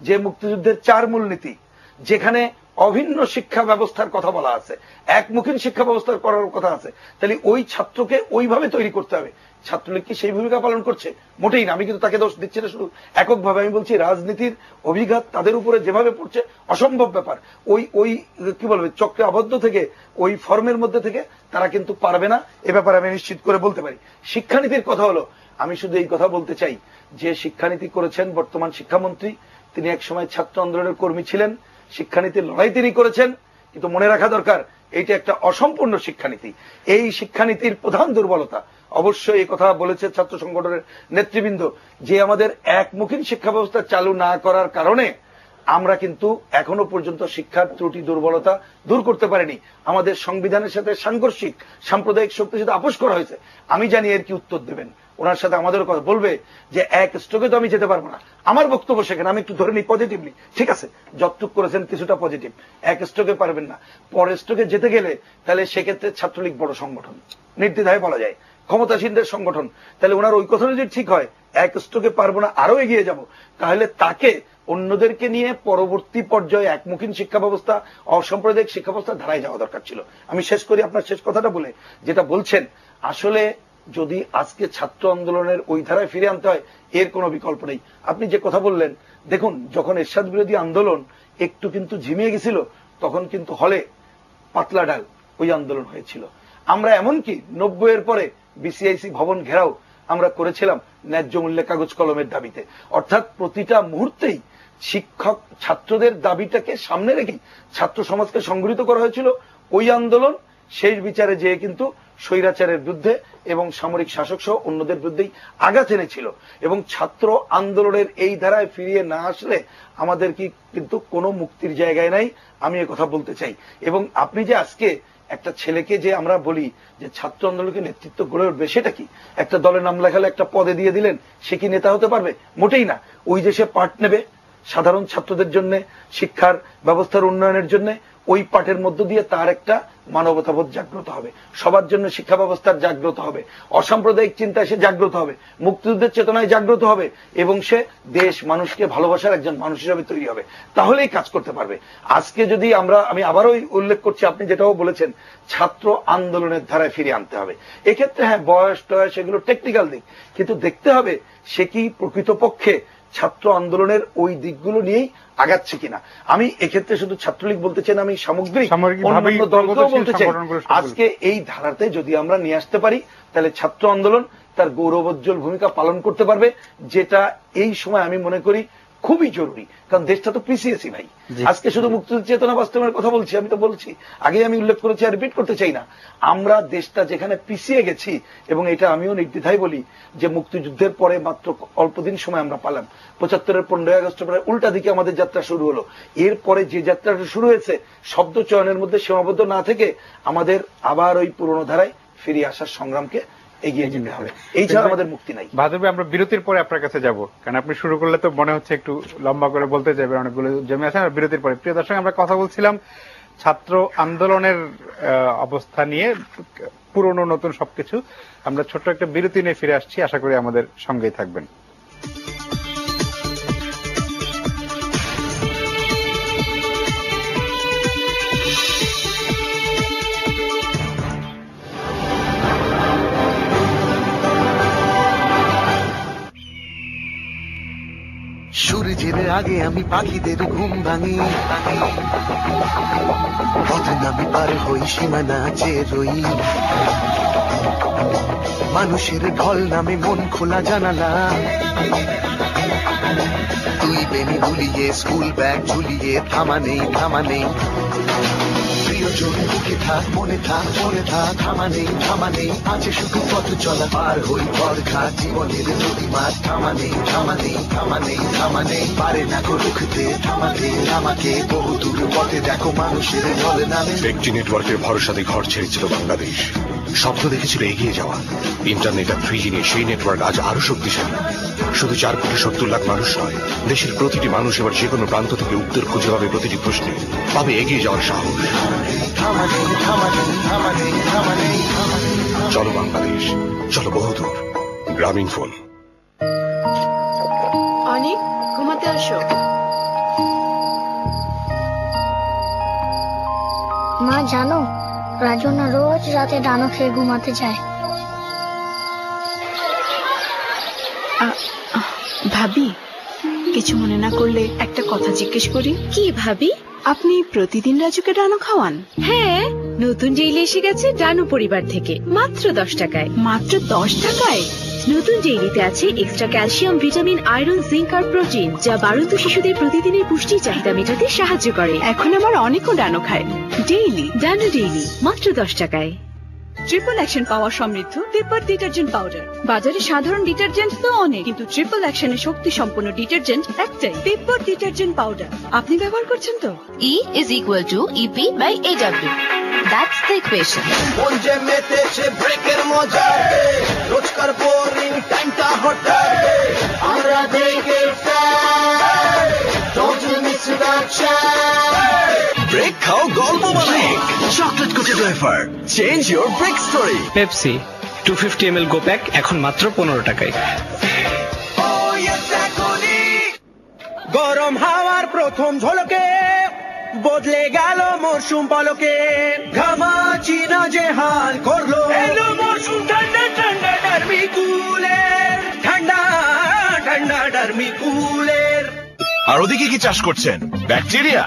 যে মুক্তিযুদ্ধের 4 মূলনীতি, যেখানে অভিন্ন শিক্ষা ব্যবস্থার কথা বলা আছে, একমুখী শিক্ষা ব্যবস্থার করার কথা আছে, তাহলে ওই ছাত্রকে ওইভাবে তৈরি করতে হবে। ছাত্রলীগ কি সেই ভূমিকা পালন করছে? মোটেই না। আমি কিন্তু তাকে দোষ দিচ্ছি না শুধু এককভাবে, আমি বলছি রাজনীতির অভিঘাত তাদের উপরে যেভাবে পড়ছে অসম্ভব ব্যাপার। ওই কি বলবে চক্রে আবদ্ধ থেকে, ওই ফর্মের মধ্যে থেকে তারা কিন্তু পারবে না, এ ব্যাপারে আমি নিশ্চিত করে বলতে পারি। শিক্ষানীতির কথা হলো, আমি শুধু এই কথা বলতে চাই যে শিক্ষানীতি করেছেন বর্তমান শিক্ষামন্ত্রী, তিনি একসময় ছাত্র আন্দোলনের কর্মী ছিলেন, শিক্ষানীতির লড়াই তিনি করেছেন, কিন্তু মনে রাখা দরকার এইটা একটা অসম্পূর্ণ শিক্ষানীতি। এই শিক্ষানীতির প্রধান দুর্বলতা, অবশ্যই এই কথা বলেছে ছাত্র সংগঠনের নেতৃবৃন্দ, যে আমাদের একমুখী শিক্ষা ব্যবস্থা চালু না করার কারণে আমরা কিন্তু এখনো পর্যন্ত শিক্ষার ত্রুটি দুর্বলতা দূর করতে পারিনি। আমাদের সংবিধানের সাথে সাংঘর্ষিক সাম্প্রদায়িক শক্তির সাথে আপোষ করা হয়েছে। আমি জানি এর কি উত্তর দেবেন, ওনার সাথে আমাদের কথা বলবে যে এক স্ট্রোকে তো আমি যেতে পারবো না। আমার বক্তব্য সেখানে আমি একটু ধরে নিই পজিটিভলি, ঠিক আছে, যতটুক করেছেন কিছুটা পজিটিভ, এক স্ট্রোকে পারবেন না। পরের স্ট্রোকে যেতে গেলে তাহলে সেক্ষেত্রে ছাত্রলীগ বড় সংগঠন, নির্দ্বিধায় বলা যায় ক্ষমতাসীনদের সংগঠন, তাহলে ওনার ওই কথা যদি ঠিক হয় এক স্ট্রোকে পারবো না, আরো এগিয়ে যাব, তাহলে তাকে অন্যদেরকে নিয়ে পরবর্তী পর্যায়ে একমুখী শিক্ষা ব্যবস্থা, অসাম্প্রদায়িক শিক্ষা ব্যবস্থা ধারায় যাওয়া দরকার ছিল। আমি শেষ করি আপনার শেষ কথাটা বলে, যেটা বলছেন আসলে যদি আজকে ছাত্র আন্দোলনের ওই ধারায় ফিরে আনতে হয়, এর কোনো বিকল্প নেই। আপনি যে কথা বললেন, দেখুন যখন এরশাদ বিরোধী আন্দোলন একটু কিন্তু ঝিমিয়ে গেছিল, তখন কিন্তু হলে পাতলা ডাল ওই আন্দোলন হয়েছিল। আমরা এমনকি 90-এর পরে বিসিআইসি ভবন ঘেরাও আমরা করেছিলাম ন্যায্য মূল্যে কাগজ কলমের দাবিতে। অর্থাৎ প্রতিটা মুহূর্তেই শিক্ষক ছাত্রদের দাবিটাকে সামনে রেখে ছাত্র সমাজকে সংগঠিত করা হয়েছিল। ওই আন্দোলন শেষ বিচারে যেয়ে কিন্তু স্বৈরাচারের বিরুদ্ধে এবং সামরিক শাসক সহ অন্যদের বিরুদ্ধেই আঘাত এনেছিল। এবং ছাত্র আন্দোলনের এই ধারায় ফিরিয়ে না আসলে আমাদের কিন্তু কোনো মুক্তির জায়গায় নাই, আমি কথা বলতে চাই। এবং আপনি যে আজকে একটা ছেলেকে যে আমরা বলি যে ছাত্র আন্দোলনকে নেতৃত্ব গড়ে উঠবে, সেটা কি একটা দলের নাম লেখালে একটা পদে দিয়ে দিলেন, সে কি নেতা হতে পারবে? মোটেই না। ওই যে সে পার্ট নেবে সাধারণ ছাত্রদের জন্য, শিক্ষার ব্যবস্থার উন্নয়নের জন্য, ওই পাঠের মধ্য দিয়ে তার একটা মানবতাবোধ জাগ্রত হবে, সবার জন্য শিক্ষা ব্যবস্থার জাগ্রত হবে, অসাম্প্রদায়িক চিন্তায় সে জাগ্রত হবে, মুক্তিযুদ্ধের চেতনায় জাগ্রত হবে, এবং সে দেশ মানুষকে ভালোবাসার একজন মানুষ হিসাবে তৈরি হবে। তাহলেই কাজ করতে পারবে। আজকে যদি আমি আবারও উল্লেখ করছি, আপনি যেটাও বলেছেন ছাত্র আন্দোলনের ধারায় ফিরে আনতে হবে। এক্ষেত্রে হ্যাঁ বয়স টয়স এগুলো টেকনিক্যাল দিক, কিন্তু দেখতে হবে সে কি প্রকৃতপক্ষে ছাত্র আন্দোলনের ওই দিকগুলো নিয়েই আগাচ্ছে কিনা। আমি এক্ষেত্রে শুধু ছাত্রলীগ বলতে চাই না, আমি সামগ্রিক অন্যান্য দলকেও বলতে চাই, আজকে এই ধারাতে যদি আমরা নিয়ে আসতে পারি, তাহলে ছাত্র আন্দোলন তার গৌরবোজ্জ্বল ভূমিকা পালন করতে পারবে, যেটা এই সময় আমি মনে করি খুবই জরুরি, কারণ দেশটা তো পিছিয়েছি ভাই। আজকে শুধু মুক্তিযুদ্ধ চেতনা বাস্তবায়নের কথা বলছি, আমি তো বলছি, আগে আমি উল্লেখ করেছি আর রিপিট করতে চাই না, আমরা দেশটা যেখানে পিছিয়ে গেছি, এবং এটা আমিও নির্দ্বিধায় বলি যে মুক্তিযুদ্ধের পরে মাত্র অল্প দিন সময় আমরা পালাম, 75-এর 15 আগস্টের পরে উল্টা দিকে আমাদের যাত্রা শুরু হলো। এরপরে যে যাত্রাটা শুরু হয়েছে শব্দ চয়নের মধ্যে সীমাবদ্ধ না থেকে আমাদের আবার ওই পুরনো ধারায় ফিরে আসার সংগ্রামকে এগিয়ে যেতে হবে, এই ছাড়া আমাদের মুক্তি নাই। বাহাদুর ভাই, আমরা বিরতির পরে আপনার কাছে যাব, কারণ আপনি শুরু করলে তো মনে হচ্ছে একটু লম্বা করে বলতে চাইবেন, অনেকগুলো জমে আছে। আমরা বিরতির পরে, প্রিয় দর্শক, আমরা কথা বলছিলাম ছাত্র আন্দোলনের অবস্থা নিয়ে, পুরনো নতুন সবকিছু। আমরা ছোট্ট একটা বিরতি নিয়ে ফিরে আসছি, আশা করি আমাদের সঙ্গেই থাকবেন। সূর্যের আগে আমি পাখিদের ঘুম ভাঙি, পথে নামি পার হই, সীমানা চেয়ে রই, মানুষের ঢল নামে মন খোলা জানালা, তুই বেনি ভুলিয়ে স্কুল ব্যাগ ঝুলিয়ে, থামা নেই থামা নেই, প্রিয়জন বুকে থাক, মনে থাক, মনে থাক, থামা নেই থামা নেই, আছে শুধু পথ চলা, পার হই পরঘা জীবনের নদী মাছ, থামা নেই থামা নেই থামা নেই থামা নেই, পারে না গো রুখতে থামাতে আমাকে, বহু দূর পথে দেখো মানুষের ঢল নামে। একটি নেটওয়ার্কের ভরসাতে ঘর ছেড়েছিল বাংলাদেশ, স্বপ্ন দেখেছিল এগিয়ে যাওয়া। ইন্টারনেট আর 3G নিয়ে সেই নেটওয়ার্ক আজ আরো শক্তিশালী। শুধু 4,70,00,000 মানুষ নয়, দেশের প্রতিটি মানুষ এবার যে কোনো প্রান্ত থেকে উত্তর খুঁজে পাবে প্রতিটি প্রশ্নে, পাবে এগিয়ে যাওয়ার সাহস। চলো বাংলাদেশ, চলো বহুদূর। গ্রামীণ ফোন। অনেক ঘুমাতে আসো। মা জানো, রাজু না রোজ রাতে ডানো খেয়ে ঘুমাতে যায়। ভাবি, কিছু মনে না করলে একটা কথা জিজ্ঞেস করি? কি ভাবি? আপনি প্রতিদিন রাজুকে ডানো খাওয়ান? হ্যাঁ, নতুন জেইল এসে গেছে ডানো পরিবার থেকে, মাত্র 10 টাকায়। মাত্র 10 টাকায়? নতুন জেইলিতে আছে extra calcium, vitamin, iron, zinc আর প্রোটিন, যা বাড়ন্ত শিশুদের প্রতিদিনের পুষ্টি চাহিদা মেটাতে সাহায্য করে। এখন আমার অনেকও ডানো খায়। ডেইলি ডানো ডেইলি, মাত্র 10 টাকায়। ট্রিপল অ্যাকশন পাওয়ার সমৃদ্ধ পেপার ডিটারজেন্ট পাউডার। বাজারে সাধারণ ডিটারজেন্ট তো অনেক, কিন্তু ট্রিপল অ্যাকশনের শক্তি সম্পন্ন ডিটারজেন্ট একটাই, পেপার ডিটারজেন্ট পাউডার। আপনি ব্যবহার করছেন তো? E is equal to EP by AW. That's the equation. যে মেতেছে ব্রেকের মজাতে, রোজকার বোরিং টাইমটা হঠাতে, আমরা দেখে don't miss the chance. Break খাও গল্প মানে chocolate coated wafer, change your break story. Pepsi 250 ml go pack এখন মাত্র 15 টাকায়। গরম হাওয়ার প্রথম ঝলকে বদলে গেল মরশুম পলকে, ঘামাচি না যে হাল করলো, এলো মরশুম ঠান্ডা ঠান্ডা ডার্মি কুলের, ঠান্ডা ঠান্ডা ডার্মি কুলের। আর ওদিকে কি চাষ করছেন? ব্যাকটেরিয়া?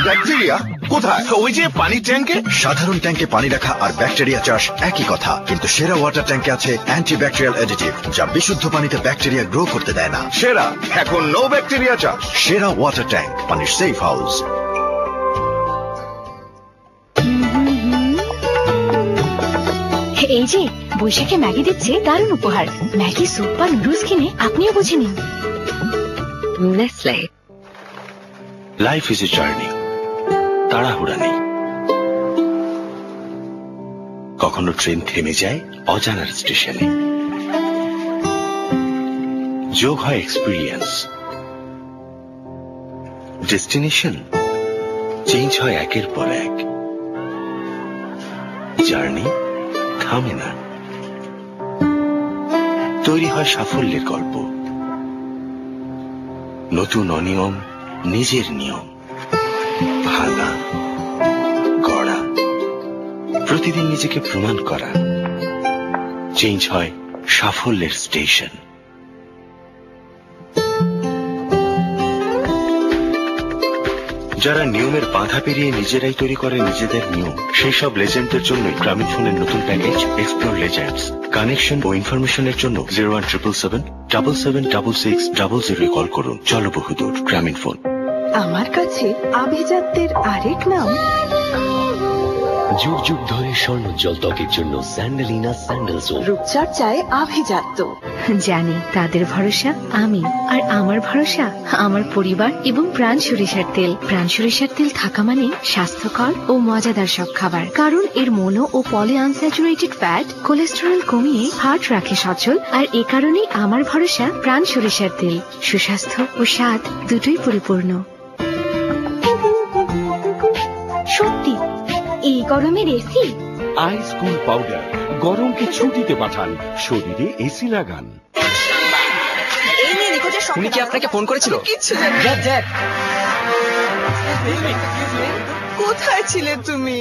ব্যাকটেরিয়া কোথায়? ওই যে পানির ট্যাঙ্কে। সাধারণ ট্যাঙ্কে পানি রাখা আর ব্যাকটেরিয়া চাষ একই কথা, কিন্তু সেরা ওয়াটার ট্যাঙ্কে আছে অ্যান্টিব্যাকটেরিয়াল অ্যাডিটিভ, যা বিশুদ্ধ পানিতে ব্যাকটেরিয়া গ্রো করতে দেয় না। সেরা, এখন নো ব্যাকটেরিয়া চাষ। সেরা ওয়াটার ট্যাঙ্ক, পানির সেফ হাউস। এই যে বৈশাখে ম্যাগি দিচ্ছে দারুণ উপহার, ম্যাগি স্যুপ বা নুডলস কিনে আপনিও বুঝে নিন। Nestle. Life is a journey, তাড়াহুড়া নেই। কখনো ট্রেন থেমে যায় অজানার স্টেশনে, যোগ হয় এক্সপিরিয়েন্স, ডেস্টিনেশন চেঞ্জ হয় একের পর এক, জার্নি থামে না, তৈরি হয় সাফল্যের গল্প, নতুন অনিয়ম, নিজের নিয়ম, ভাঙা গড়া, প্রতিদিন নিজেকে প্রমাণ করা, চেঞ্জ হয় সাফল্যের স্টেশন। যারা নিয়মের বাধা পেরিয়ে নিজেরাই তৈরি করে নিজেদের নিয়ম, সেই সব লেজেন্ডদের জন্যই গ্রামীণফোনের নতুন প্যাকেজ এক্সপ্লোর লেজেন্ডস। কানেকশন ও ইনফরমেশনের জন্য 01777 কল করুন। চলো বহুদূর, গ্রামীণফোন। আমার কাছে আভিজাত্যের আরেক নাম যুগ যুগ ধরে স্বর্ণোজ্জ্বল ত্বকের জন্য স্যান্ডেলিনা স্যান্ডেল সোপ। রূপচর্চায় আভিজাত্য। জানি তাদের ভরসা আমি, আর আমার ভরসা আমার পরিবার এবং প্রাণ সরিষার তেল। প্রাণ সরিষার তেল থাকা মানে স্বাস্থ্যকর ও মজাদার সব খাবার, কারণ এর মোনো ও পলি আনস্যাচুরেটেড ফ্যাট কোলেস্টেরল কমিয়ে হার্ট রাখে সচল। আর এ কারণেই আমার ভরসা প্রাণ সরিষার তেল। সুস্বাস্থ্য ও স্বাদ দুটোই পরিপূর্ণ। সত্যি এই গরমের এসি। আইস কুল পাউডার, গরমকে ছুটিতে পাঠান, শরীরে এসি লাগান। উনি কি আপনাকে ফোন করেছিল? কোথায় ছিলে তুমি?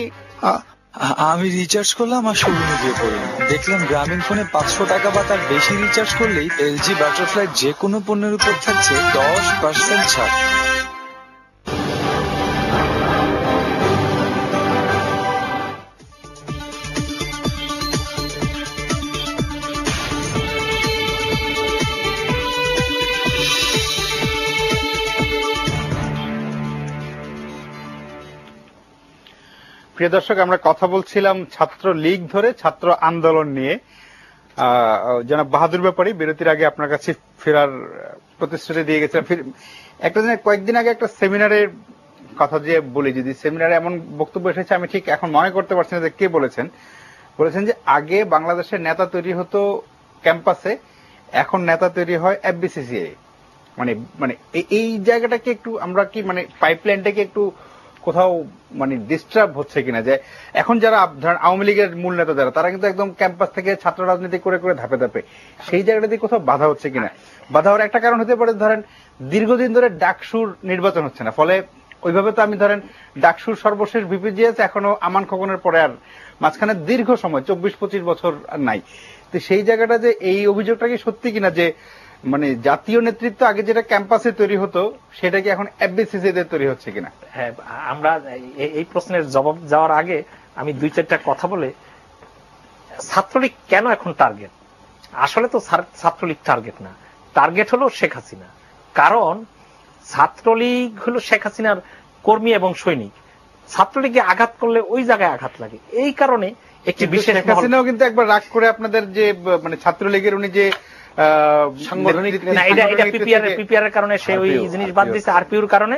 আমি রিচার্জ করলাম আর শোরুমে গিয়ে পড়লাম। দেখলাম গ্রামীণ ফোনে 500 টাকা বা তার বেশি রিচার্জ করলেই এলজি বাটারফ্লাই যে কোনো পণ্যের উপর থাকছে 10% ছাড়। প্রিয় দর্শক, আমরা কথা বলছিলাম ছাত্র লীগ ধরে ছাত্র আন্দোলন নিয়ে। জনাব বাহাদুর ব্যাপারী বিরতির আগে আপনার কাছে ফেরার প্রতিশ্রুতি দিয়ে গেছিলাম। একটা দিনে কয়েকদিন আগে একটা সেমিনারের কথা যে বলি, যদি সেমিনারে এমন বক্তব্য এসেছে, আমি ঠিক এখন মনে করতে পারছি না যে কে বলেছেন যে আগে বাংলাদেশের নেতা তৈরি হতো ক্যাম্পাসে, এখন নেতা তৈরি হয় এফবিসিসিআই। মানে এই জায়গাটাকে একটু আমরা কি মানে পাইপলাইনটাকে একটু কোথাও মানে ডিস্টার্ব হচ্ছে কিনা, যে এখন যারা ধরেন আওয়ামী লীগের মূল নেতা যারা, তারা কিন্তু একদম ক্যাম্পাস থেকে ছাত্র রাজনীতি করে করে ধাপে ধাপে, সেই জায়গাটাতে কোথাও বাধা হচ্ছে কিনা। বাধা হওয়ার একটা কারণ হতে পারে ধরেন দীর্ঘদিন ধরে ডাকসুর নির্বাচন হচ্ছে না, ফলে ওইভাবে তো আমি ধরেন ডাকসুর সর্বশেষ ভিপিজিএস এখনো আমান খোকনের পরে আর মাঝখানে দীর্ঘ সময় 24-25 বছর আর নাই। তো সেই জায়গাটা যে এই অভিযোগটা কি সত্যি কিনা, যে মানে জাতীয় নেতৃত্ব আগে যেটা ক্যাম্পাসে তৈরি হতো সেটা কি এখন এফবিসিসিতে তৈরি হচ্ছে কিনা? হ্যাঁ, আমরা এই প্রশ্নের জবাব যাওয়ার আগে আমি 2-4টা কথা বলে, ছাত্রলীগ কেন এখন টার্গেট? আসলে তো ছাত্রলীগ টার্গেট না, টার্গেট হলো শেখ হাসিনা। কারণ ছাত্রলীগ হলো শেখ হাসিনার কর্মী এবং সৈনিক। ছাত্রলীগে আঘাত করলে ওই জায়গায় আঘাত লাগে, এই কারণে একটি বিশেষ শেখ হাসিনাও কিন্তু একবার রাগ করে আপনাদের যে মানে ছাত্রলীগের উনি যে সাংগঠনিক পিপিআর এর কারণে সে ওই জিনিস বাদ দিয়েছে, আরপিউর কারণে,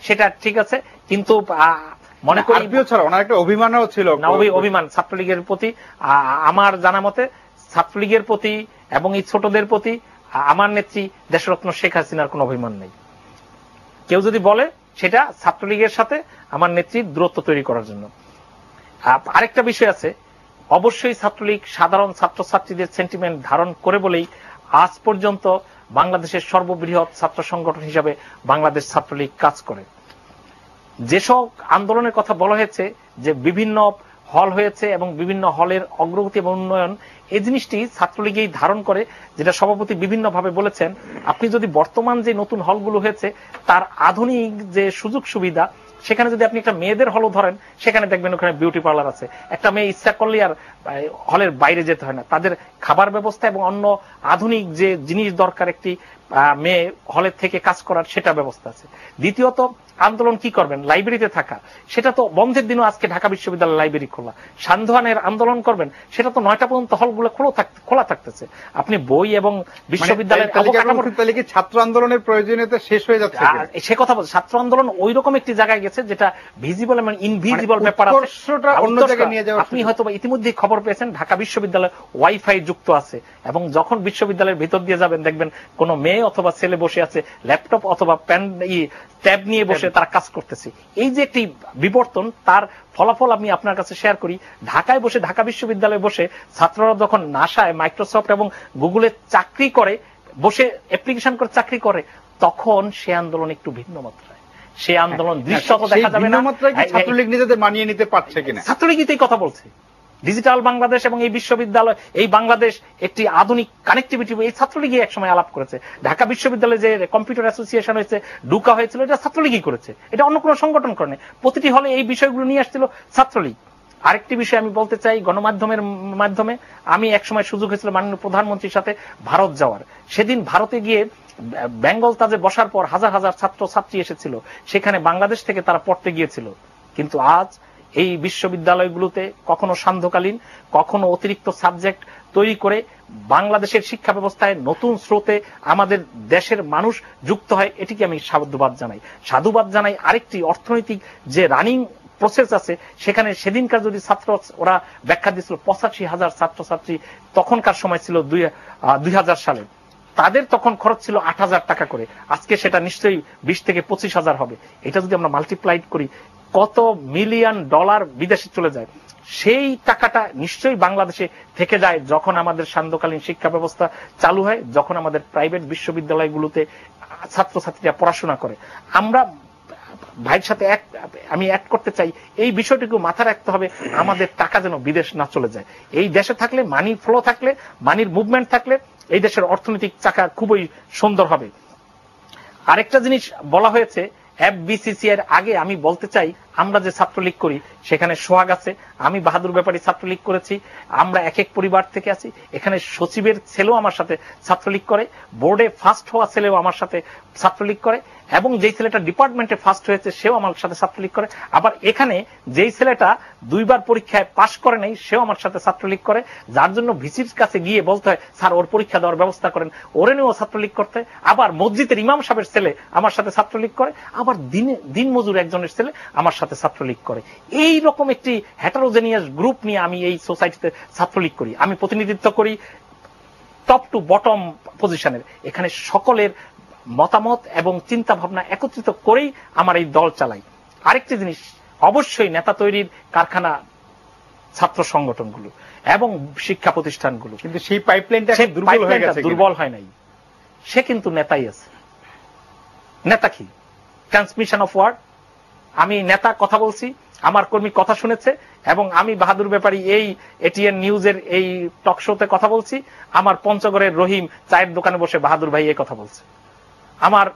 সেটা ঠিক আছে, কিন্তু মনে করি আরপিও ছাড়া ওনার একটা অভিমানও ছিল না। অভিমান ছাত্রলীগের প্রতি, আমার জানা মতে ছাত্রলীগের প্রতি এবং এই ছোটদের প্রতি আমার নেত্রী দেশরত্ন শেখ হাসিনার কোনো অভিমান নেই। কেউ যদি বলে সেটা ছাত্রলীগের সাথে আমার নেত্রীর দূরত্ব তৈরি করার জন্য। আরেকটা বিষয় আছে, অবশ্যই ছাত্রলীগ সাধারণ ছাত্রছাত্রীদের সেন্টিমেন্ট ধারণ করে বলেই আজ পর্যন্ত বাংলাদেশের সর্ববৃহৎ ছাত্র সংগঠন হিসাবে বাংলাদেশ ছাত্রলীগ কাজ করে। যেসব আন্দোলনের কথা বলা হয়েছে, যে বিভিন্ন হল হয়েছে এবং বিভিন্ন হলের অগ্রগতি এবং উন্নয়ন, এই জিনিসটি ছাত্রলীগেই ধারণ করে, যেটা সভাপতি বিভিন্নভাবে বলেছেন। আপনি যদি বর্তমান যে নতুন হলগুলো হয়েছে তার আধুনিক যে সুযোগ সুবিধা, সেখানে যদি আপনি একটা মেয়েদের হলও ধরেন, সেখানে দেখবেন ওখানে বিউটি পার্লার আছে। একটা মেয়ে ইচ্ছা করলে আর হলের বাইরে যেতে হয় না। তাদের খাবার ব্যবস্থা এবং অন্য আধুনিক যে জিনিস দরকার একটি মেয়ে হলের থেকে কাজ করার, সেটা ব্যবস্থা আছে। দ্বিতীয়ত, আন্দোলন কি করবেন? লাইব্রেরিতে থাকা, সেটা তো বন্ধের দিনও আজকে ঢাকা বিশ্ববিদ্যালয়ের লাইব্রেরি খোলা। সান্ধ্যনের আন্দোলন করবেন, সেটা তো 9টা পর্যন্ত হলগুলো খোলা থাকতেছে। আপনি বই এবং বিশ্ববিদ্যালয়ের ছাত্র আন্দোলনের প্রয়োজনীয়তা শেষ হয়ে যাচ্ছে, সে কথা বলছে। ছাত্র আন্দোলন ওই রকম একটি জায়গায় গেছে যেটা ভিজিবল এবং ইনভিজিবল ব্যাপার আছে। আপনি হয়তো ইতিমধ্যে খবর পেয়েছেন, ঢাকা বিশ্ববিদ্যালয়ে ওয়াইফাই যুক্ত আছে, এবং যখন বিশ্ববিদ্যালয়ের ভিতর দিয়ে যাবেন দেখবেন কোন মেয়ে অথবা ছেলে বসে আছে ল্যাপটপ অথবা ট্যাব নিয়ে বসে তারা কাজ করতেছে। এই যে একটি বিবর্তন, তার ফলাফল আমি আপনার কাছে শেয়ার করি। ঢাকায় বসে, ঢাকা বিশ্ববিদ্যালয়ে বসে ছাত্ররা যখন নাসায় মাইক্রোসফট এবং গুগলে চাকরি করে, বসে অ্যাপ্লিকেশন করে চাকরি করে, তখন সে আন্দোলন একটু ভিন্ন মাত্রায়, সে আন্দোলন দৃশ্যত দেখা যাবে না। ছাত্রলীগ নিজেদের মানিয়ে নিতে পারছে কিনা? ছাত্রলীগ এই কথা বলছে, ডিজিটাল বাংলাদেশ এবং এই বিশ্ববিদ্যালয়, এই বাংলাদেশ একটি আধুনিক কানেক্টিভিটি, এই ছাত্রলীগই একসময় আলাপ করেছে। ঢাকা বিশ্ববিদ্যালয়ে যে কম্পিউটার অ্যাসোসিয়েশন হয়েছে, ডুকা হয়েছিল, এটা ছাত্রলীগই করেছে, এটা অন্য কোনো সংগঠন করে। প্রতিটি হলে এই বিষয়গুলো নিয়ে আসছিল ছাত্রলীগ। আরেকটি বিষয় আমি বলতে চাই, গণমাধ্যমের মাধ্যমে আমি একসময় সুযোগ হয়েছিল মাননীয় প্রধানমন্ত্রীর সাথে ভারত যাওয়ার। সেদিন ভারতে গিয়ে বেঙ্গল তাজে বসার পর হাজার হাজার ছাত্র ছাত্রী এসেছিল, সেখানে বাংলাদেশ থেকে তারা পড়তে গিয়েছিল। কিন্তু আজ এই বিশ্ববিদ্যালয়গুলোতে কখনো সান্ধ্যকালীন, কখনো অতিরিক্ত সাবজেক্ট তৈরি করে বাংলাদেশের শিক্ষা ব্যবস্থায় নতুন স্রোতে আমাদের দেশের মানুষ যুক্ত হয়, এটিকে আমি সাধুবাদ জানাই। সাধুবাদ জানাই আরেকটি অর্থনৈতিক যে রানিং প্রসেস আছে, সেখানে সেদিনকার যদি ছাত্র ওরা ব্যাখ্যা দিয়েছিল 85,000 ছাত্রছাত্রী, তখনকার সময় ছিল 2000 সালে, তাদের তখন খরচ ছিল 8,000 টাকা করে, আজকে সেটা নিশ্চয়ই 20 থেকে 25,000 হবে। এটা যদি আমরা মাল্টিপ্লাইড করি, কত মিলিয়ন ডলার বিদেশে চলে যায়। সেই টাকাটা নিশ্চয়ই বাংলাদেশে থেকে যায় যখন আমাদের সান্ধ্যকালীন শিক্ষা ব্যবস্থা চালু হয়, যখন আমাদের প্রাইভেট বিশ্ববিদ্যালয়গুলোতে ছাত্রছাত্রীরা পড়াশোনা করে। আমরা ভাইয়ের সাথে আমি এক করতে চাই, এই বিষয়টিকে মাথায় রাখতে হবে, আমাদের টাকা যেন বিদেশ না চলে যায়। এই দেশে থাকলে, মানি ফ্লো থাকলে, মানির মুভমেন্ট থাকলে এই দেশের অর্থনৈতিক চাকা খুবই সুন্দর হবে। আরেকটা জিনিস বলা হয়েছে FBCC এর আগে, আমি বলতে চাই আমরা যে ছাত্রলীগ করি সেখানে সোহাগ আছে, আমি বাহাদুর ব্যাপারী ছাত্রলীগ করেছি, আমরা এক এক পরিবার থেকে আছি। এখানে সচিবের ছেলেও আমার সাথে ছাত্রলীগ করে, বোর্ডে ফার্স্ট হওয়া ছেলেও আমার সাথে ছাত্রলীগ করে, এবং যেই ছেলেটা ডিপার্টমেন্টে ফার্স্ট হয়েছে সেও আমার সাথে ছাত্রলীগ করে। আবার এখানে যেই ছেলেটা 2 বার পরীক্ষায় পাশ করে নাই সেও আমার সাথে ছাত্রলীগ করে, যার জন্য ভিসির কাছে গিয়ে বলতে হয় স্যার ওর পরীক্ষা দেওয়ার ব্যবস্থা করেন, ওরে নিয়েও ছাত্রলীগ করতে। আবার মসজিদের ইমাম সাহেবের ছেলে আমার সাথে ছাত্রলীগ করে, আবার দিন মজুর একজনের ছেলে আমার সাথে ছাত্রলীগ করে। এই রকম একটি হেটারোজেনিয়াস গ্রুপ নিয়ে আমি এই সোসাইটিতে ছাত্রলীগ করি। আমি প্রতিনিধিত্ব করি টপ টু বটম পজিশনের। এখানে সকলের মতামত এবং চিন্তা ভাবনা একত্রিত করেই আমার এই দল চালাই। আরেকটি জিনিস, অবশ্যই নেতা তৈরির কারখানা ছাত্র সংগঠনগুলো এবং শিক্ষা প্রতিষ্ঠানগুলো, কিন্তু সেই পাইপলাইনটা দুর্বল হয় নাই। সে কিন্তু নেতাই আছে। নেতা কি? Transmission of word. আমি নেতা কথা বলছি, আমার কর্মী কথা শুনেছে, এবং আমি বাহাদুর ব্যাপারী এই এটিএন নিউজের এই টক শোতে কথা বলছি, আমার পঞ্চগড়ের রহিম চায়ের দোকানে বসে বাহাদুর ভাই এই কথা বলছে, আমার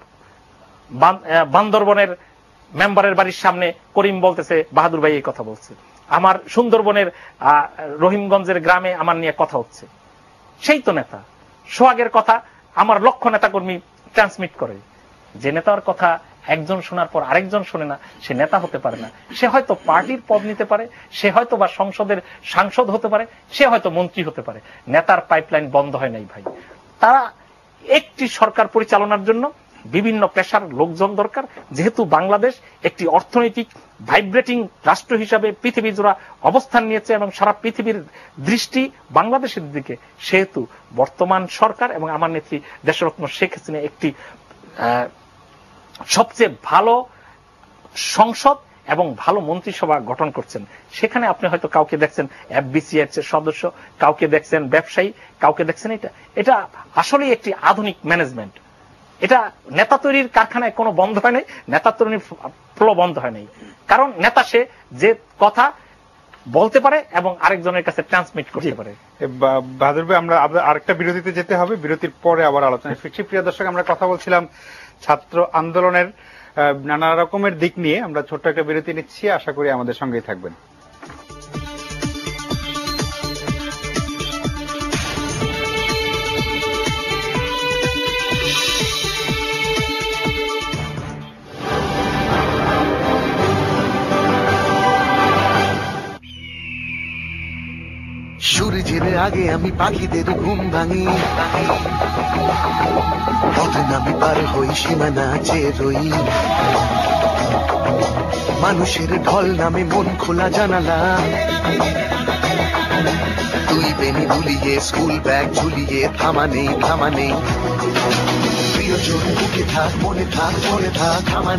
বান্দরবনের মেম্বারের বাড়ির সামনে করিম বলতেছে বাহাদুর ভাই এই কথা বলছে, আমার সুন্দরবনের রহিমগঞ্জের গ্রামে আমার নিয়ে কথা হচ্ছে। সেই তো নেতা। সোহাগের কথা আমার লক্ষ নেতা কর্মী ট্রান্সমিট করে। যে নেতার কথা একজন শোনার পর আরেকজন শোনে না, সে নেতা হতে পারে না। সে হয়তো পার্টির পদ নিতে পারে, সে হয়তো বা সংসদের সাংসদ হতে পারে, সে হয়তো মন্ত্রী হতে পারে। নেতার পাইপলাইন বন্ধ হয় নাই ভাই। তারা একটি সরকার পরিচালনার জন্য বিভিন্ন পেশার লোকজন দরকার। যেহেতু বাংলাদেশ একটি অর্থনৈতিক ভাইব্রেটিং রাষ্ট্র হিসাবে পৃথিবী জোড়া অবস্থান নিয়েছে এবং সারা পৃথিবীর দৃষ্টি বাংলাদেশের দিকে, সেহেতু বর্তমান সরকার এবং আমার নেত্রী দেশরত্ন শেখ হাসিনা একটি সবচেয়ে ভালো সংসদ এবং ভালো মন্ত্রিসভা গঠন করছেন। সেখানে আপনি হয়তো কাউকে দেখছেন FBC এর সদস্য, কাউকে দেখছেন ব্যবসায়ী, কাউকে দেখছেন এটা আসলে একটি আধুনিক ম্যানেজমেন্ট। এটা নেতা তৈরির কারখানায় কোনো বন্ধ হয় নাই, নেতা তৈরির ফ্লো বন্ধ হয় নাই। কারণ নেতা সে যে কথা বলতে পারে এবং আরেকজনের কাছে ট্রান্সমিট করতে পারে। বাহাদুর ভাই, আমরা আরেকটা বিরতিতে যেতে হবে, বিরতির পরে আবার আলোচনা ফিরছি। প্রিয় দর্শক, আমরা কথা বলছিলাম ছাত্র আন্দোলনের নানা রকমের দিক নিয়ে। আমরা ছোট্ট একটা বিরতি নিচ্ছি, আশা করি আমাদের সঙ্গেই থাকবেন। সূর্যের আগে আমি পাখিদের ঘুম ভাঙি, পথে নামি পার হই, সীমানা চেয়ে রই, মানুষের ঢল নামে মন খোলা জানালা, তুই বেনি দুলিয়ে স্কুল ব্যাগ ঝুলিয়ে থামা নেই, প্রিয়জন বুকে থাক মনে থাক মনে থাক থামা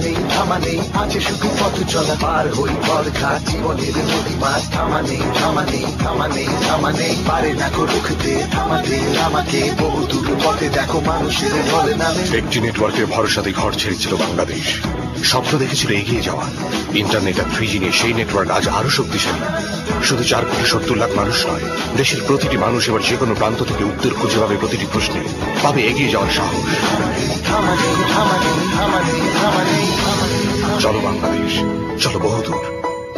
নেই আছে শুধু পথ চলা পার হই পথঘাট জীবনের নদী মাছ থামা নেই পারে না কো রুখতে থামাতে আমাকে বহু দূর পথে দেখো মানুষের ঢলে নামে। একটি নেটওয়ার্কের ভরসাতে ঘর ছেড়েছিল বাংলাদেশ, স্বপ্ন দেখেছিল এগিয়ে যাওয়া। ইন্টারনেট আর 3G নিয়ে সেই নেটওয়ার্ক আজ আরো শক্তিশালী। শুধু 4,70,00,000 মানুষ নয়, দেশের প্রতিটি মানুষ এবার যে কোনো প্রান্ত থেকে উত্তর খুঁজে পাবে প্রতিটি প্রশ্নে, পাবে এগিয়ে যাওয়ার সাহস। চলো বাংলাদেশ, চলো বহুদূর।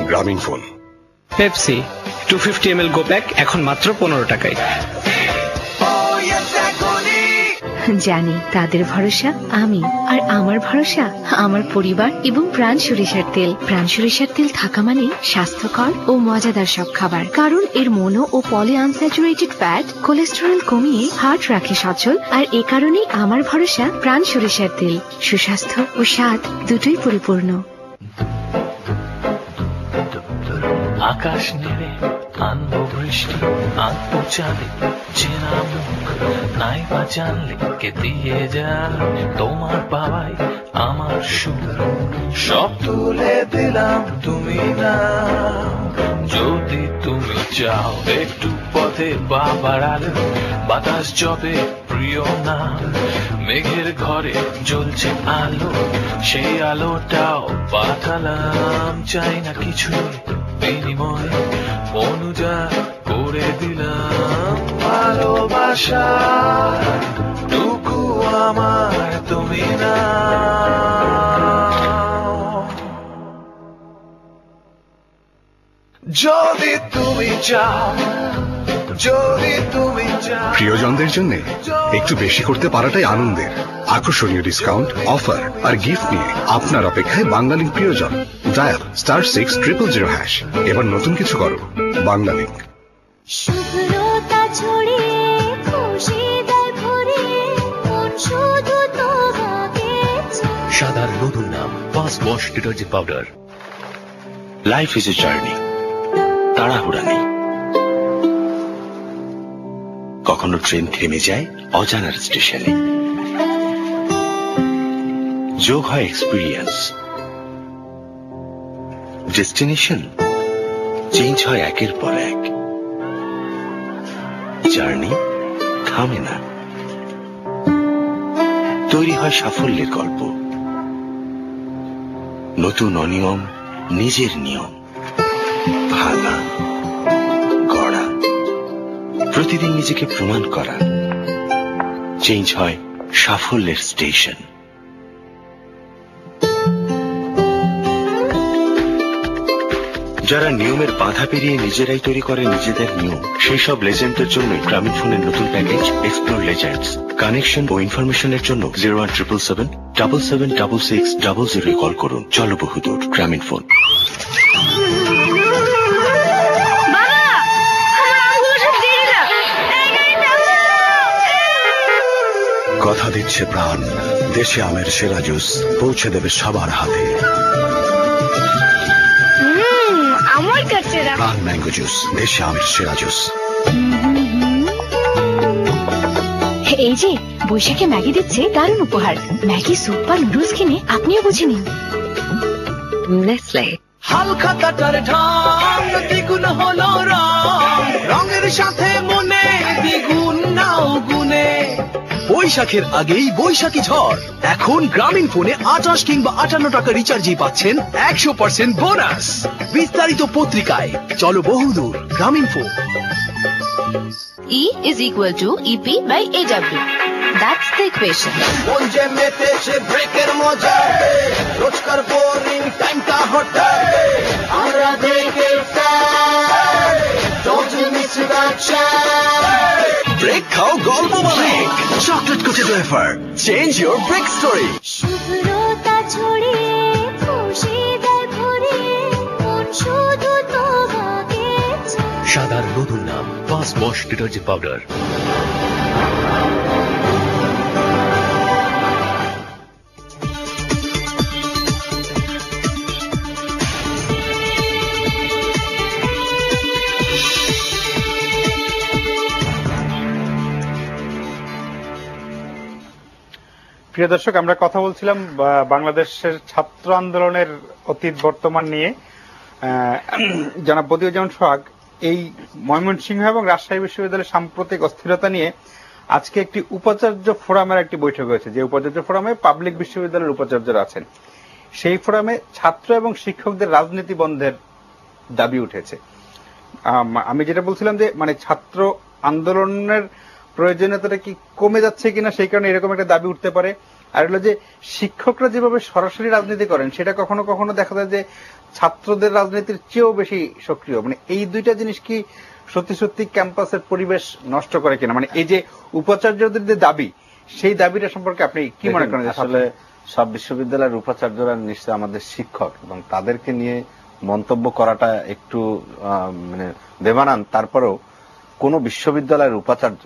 গ্রামীণ phone. Pepsi 250 ml go pack এখন মাত্র 15 টাকায়। জানি তাদের ভরসা আমি, আর আমার ভরসা আমার পরিবার এবং প্রাণ সরিষার তেল। প্রাণ সরিষার তেল থাকা মানে স্বাস্থ্যকর ও মজাদার সব খাবার, কারণ এর মোনো ও পলি আনস্যাচুরেটেড ফ্যাট কোলেস্টেরল কমিয়ে হার্ট রাখে সচল। আর এ কারণেই আমার ভরসা প্রাণ সরিষার তেল। সুস্বাস্থ্য ও স্বাদ দুটোই পরিপূর্ণ। আকাশ নেড়ে আনবো বৃষ্টি, আনবো চাঁদে চেনা মুখ, নাই বা জানলে কে দিয়ে যায় তোমার পাওয়াই আমার সুখ। সব তুলে দিলাম তুমি না, যদি তুমি চাও একটু পথে বা বাড়ালে বাতাস জবে প্রিয় না। মেঘের ঘরে জ্বলছে আলো, সেই আলোটাও পাঠালাম। চাই না কিছু বিনিময়, অনুযা করে দিলাম ভালোবাসা টুকু আমার তুমি না। যদি তুমি চাও, যদি তুমি চাও। প্রিয়জনদের জন্য একটু বেশি করতে পারাটাই আনন্দের। আকর্ষণীয় ডিসকাউন্ট, অফার আর গিফট নিয়ে আপনার অপেক্ষায় বাংলালিংক প্রিয়জন। ডায়াল *60000#। এবার নতুন কিছু করো, বাংলালিংক। শুভ্রতা ছড়িয়ে খুশি দেয় ভরিয়ে মন শুধু তোমাকে চায়। সাদার নতুন নাম fast wash detergent powder. Life is a journey, তাড়াহুড়া নেই। কখনো ট্রেন থেমে যায় অজানার স্টেশনে, যোগ হয় এক্সপিরিয়েন্স। ডেস্টিনেশন চেঞ্জ হয় একের পর এক, জার্নি থামে না। তৈরি হয় সাফল্যের গল্প, নতুন অনিয়ম, নিজের নিয়ম, ভাঙা গড়া, প্রতিদিন নিজেকে প্রমাণ করা। চেঞ্জ হয় সাফল্যের স্টেশন। যারা নিয়মের বাধা পেরিয়ে নিজেরাই তৈরি করে নিজেদের নিয়ম, সেই সব লেজেন্ডদের জন্য গ্রামীণ ফোনের নতুন প্যাকেজ এক্সপ্লোর লেজেন্ডস। কানেকশন ও ইনফরমেশনের জন্য 01777 কল করুন। চলো বহুদূর, গ্রামীণ ফোন। কথা দিচ্ছে প্রাণ, দেশে আমের সেরা জুস পৌঁছে দেবে সবার হাতে। আমার কাছে প্রাণ ম্যাঙ্গো জুস, দেশে আমের সেরা জুস। এই যে বৈশাখে ম্যাগি দিচ্ছে দারুণ উপহার। ম্যাগি স্যুপ বা নুডলস কিনে আপনিও বুঝে নিন। নেসলে হালকা কাটার ঢং দ্বিগুণ হলো রং, রঙের সাথে মনে দ্বিগুণ নাও গুনে। বৈশাখের আগেই বৈশাখী ঝড়। এখন গ্রামীণ ফোনে 28 কিংবা 58 টাকা রিচার্জেই পাচ্ছেন 100% বোনাস। বিস্তারিত পত্রিকায়। চলো বহুদূর, গ্রামীণ phone. E is equal to EP by AW. That's the equation. মন যে মেতেছে ব্রেকের মজাতে, রোজকার বোরিং টাইমটা হঠাতে আমরা দেখে চাই, don't miss that chance. Break খাও গল্প বলে chocolate coated wafer. Change your break story. শুভ্রতা ছড়িয়ে খুশি দেয় ভরিয়ে মন শুধু তোমাকে চায়। সাদার নতুন নাম ফাস্ট ওয়াশ ডিটারজেন্ট পাউডার। প্রিয় দর্শক, আমরা কথা বলছিলাম বাংলাদেশের ছাত্র আন্দোলনের অতীত বর্তমান নিয়ে। জনাব বদিউজ্জামান সোহাগ, এই ময়মনসিংহ এবং রাজশাহী বিশ্ববিদ্যালয়ের সাম্প্রতিক অস্থিরতা নিয়ে আজকে একটি উপাচার্য ফোরামের একটি বৈঠক হয়েছে, যে উপাচার্য ফোরামে পাবলিক বিশ্ববিদ্যালয়ের উপাচার্যরা আছেন। সেই ফোরামে ছাত্র এবং শিক্ষকদের রাজনীতি বন্ধের দাবি উঠেছে। আমি যেটা বলছিলাম যে মানে ছাত্র আন্দোলনের প্রয়োজনীয়তাটা কি কমে যাচ্ছে কিনা, সেই কারণে এরকম একটা দাবি উঠতে পারে। আর হলো যে শিক্ষকরা যেভাবে সরাসরি রাজনীতি করেন, সেটা কখনো কখনো দেখা যায় যে ছাত্রদের রাজনীতির চেয়েও বেশি সক্রিয়। মানে এই দুইটা জিনিস কি সত্যি সত্যি ক্যাম্পাসের পরিবেশ নষ্ট করে কিনা? মানে এই যে উপাচার্যদের যে দাবি, সেই দাবিটা সম্পর্কে আপনি কি মনে করেন? আসলে সব বিশ্ববিদ্যালয়ের উপাচার্যরা নিশ্চয় আমাদের শিক্ষক, এবং তাদেরকে নিয়ে মন্তব্য করাটা একটু মানে বেমানান। তারপরেও কোন বিশ্ববিদ্যালয়ের উপাচার্য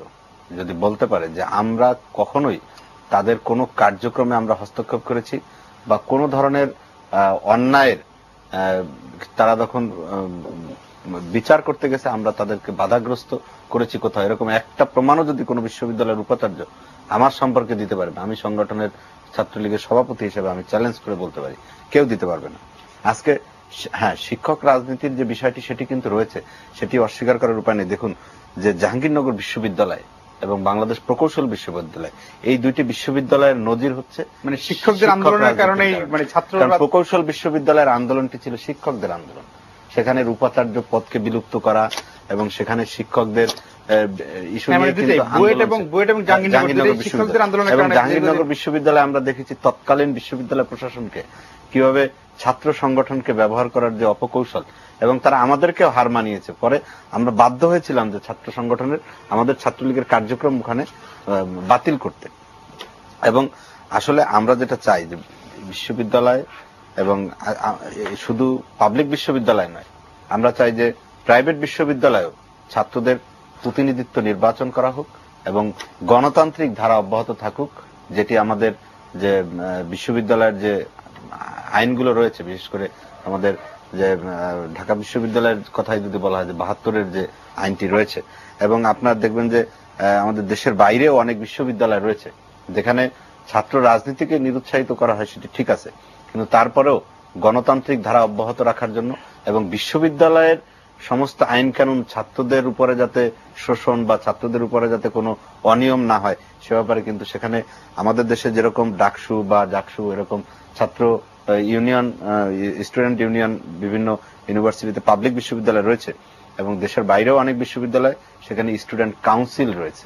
যদি বলতে পারে যে আমরা কখনোই তাদের কোনো কার্যক্রমে আমরা হস্তক্ষেপ করেছি বা কোনো ধরনের অন্যায়ের তারা যখন বিচার করতে গেছে আমরা তাদেরকে বাধাগ্রস্ত করেছি কোথাও, এরকম একটা প্রমাণও যদি কোনো বিশ্ববিদ্যালয়ের উপাচার্য আমার সম্পর্কে দিতে পারবে, আমি সংগঠনের ছাত্রলীগের সভাপতি হিসেবে আমি চ্যালেঞ্জ করে বলতে পারি কেউ দিতে পারবে না। আজকে হ্যাঁ, শিক্ষক রাজনীতির যে বিষয়টি সেটি কিন্তু রয়েছে, সেটি অস্বীকার করার উপায় নেই। দেখুন যে জাহাঙ্গীরনগর বিশ্ববিদ্যালয় এবং বাংলাদেশ প্রকৌশল বিশ্ববিদ্যালয়, এই দুইটি বিশ্ববিদ্যালয়ের নজির হচ্ছে মানে শিক্ষকদের আন্দোলনের কারণে, মানে ছাত্র প্রকৌশল বিশ্ববিদ্যালয়ের আন্দোলনটি ছিল শিক্ষকদের আন্দোলন। সেখানে উপাচার্য পদকে বিলুপ্ত করা এবং সেখানে শিক্ষকদের জাহাঙ্গীরনগর বিশ্ববিদ্যালয়ে আমরা দেখেছি তৎকালীন বিশ্ববিদ্যালয় প্রশাসনকে কিভাবে ছাত্র সংগঠনকে ব্যবহার করার যে অপকৌশল, এবং তারা আমাদেরকেও হার মানিয়েছে। পরে আমরা বাধ্য হয়েছিলাম যে ছাত্র সংগঠনের আমাদের ছাত্রলীগের কার্যক্রম ওখানে বাতিল করতে। এবং আসলে আমরা যেটা চাই যে বিশ্ববিদ্যালয় এবং শুধু পাবলিক বিশ্ববিদ্যালয় নয়, আমরা চাই যে প্রাইভেট বিশ্ববিদ্যালয়েও ছাত্রদের প্রতিনিধিত্ব নির্বাচন করা হোক এবং গণতান্ত্রিক ধারা অব্যাহত থাকুক, যেটি আমাদের যে বিশ্ববিদ্যালয়ের যে আইনগুলো রয়েছে, বিশেষ করে আমাদের যে ঢাকা বিশ্ববিদ্যালয়ের কথাই যদি বলা হয় যে ৭২-এর যে আইনটি রয়েছে, এবং আপনার দেখবেন যে আমাদের দেশের বাইরেও অনেক বিশ্ববিদ্যালয় রয়েছে যেখানে ছাত্র রাজনীতিকে নিরুৎসাহিত করা হয়, সেটি ঠিক আছে, কিন্তু তারপরেও গণতান্ত্রিক ধারা অব্যাহত রাখার জন্য এবং বিশ্ববিদ্যালয়ের সমস্ত আইন কানুন ছাত্রদের উপরে যাতে শোষণ বা ছাত্রদের উপরে যাতে কোনো অনিয়ম না হয় সে ব্যাপারে কিন্তু সেখানে আমাদের দেশে যেরকম ডাকসু বা জাকসু এরকম ছাত্র ইউনিয়ন, স্টুডেন্ট ইউনিয়ন বিভিন্ন ইউনিভার্সিটিতে পাবলিক বিশ্ববিদ্যালয় রয়েছে, এবং দেশের বাইরেও অনেক বিশ্ববিদ্যালয় সেখানে স্টুডেন্ট কাউন্সিল রয়েছে।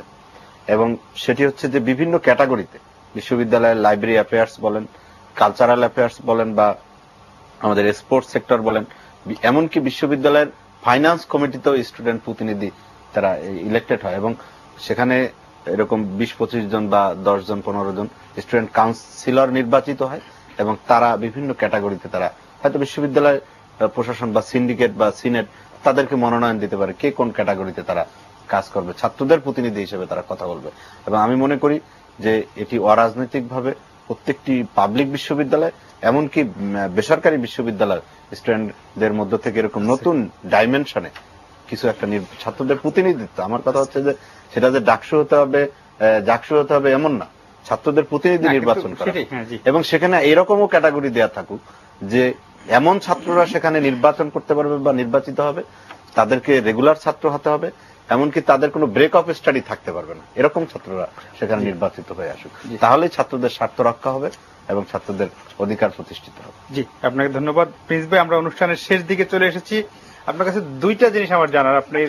এবং সেটি হচ্ছে যে বিভিন্ন ক্যাটাগরিতে বিশ্ববিদ্যালয়ের লাইব্রেরি অ্যাফেয়ার্স বলেন, কালচারাল অ্যাফেয়ার্স বলেন, বা আমাদের স্পোর্টস সেক্টর বলেন, এমনকি বিশ্ববিদ্যালয়ের ফাইন্যান্স কমিটিতেও স্টুডেন্ট প্রতিনিধি তারা ইলেক্টেড হয়, এবং সেখানে এরকম ২০-২৫ জন বা ১০ জন ১৫ জন স্টুডেন্ট কাউন্সিলর নির্বাচিত হয়, এবং তারা বিভিন্ন ক্যাটাগরিতে তারা হয়তো বিশ্ববিদ্যালয় প্রশাসন বা সিন্ডিকেট বা সিনেট তাদেরকে মনোনয়ন দিতে পারে কে কোন ক্যাটাগরিতে তারা কাজ করবে, ছাত্রদের প্রতিনিধি হিসেবে তারা কথা বলবে। এবং আমি মনে করি যে এটি অরাজনৈতিকভাবে প্রত্যেকটি পাবলিক বিশ্ববিদ্যালয় এমনকি বেসরকারি বিশ্ববিদ্যালয় স্টুডেন্টদের মধ্য থেকে এরকম নতুন ডাইমেনশনে কিছু একটা ছাত্রদের প্রতিনিধিত্ব, আমার কথা হচ্ছে যে সেটা যে ডাকসু হতে হবে জাকসু হতে হবে এমন না, ছাত্রদের প্রতিনিধি নির্বাচন করা, এবং সেখানে এরকমও ক্যাটাগরি দেয়া থাকুক যে এমন ছাত্ররা সেখানে নির্বাচন করতে পারবে বা নির্বাচিত হবে, তাদেরকে রেগুলার ছাত্র হতে হবে, এমনকি তাদের কোনো ব্রেক অফ স্টাডি থাকতে পারবে না, এরকম ছাত্ররা সেখানে নির্বাচিত হয়ে আসুক, তাহলেই ছাত্রদের স্বার্থ রক্ষা হবে এবং ছাত্রদের অধিকার প্রতিষ্ঠিত হবে। জি, আপনাকে ধন্যবাদ প্রিন্স ভাই। আমরা অনুষ্ঠানের শেষ দিকে চলে এসেছি। আপনার কাছে দুইটা জিনিস আমার জানার, আপনি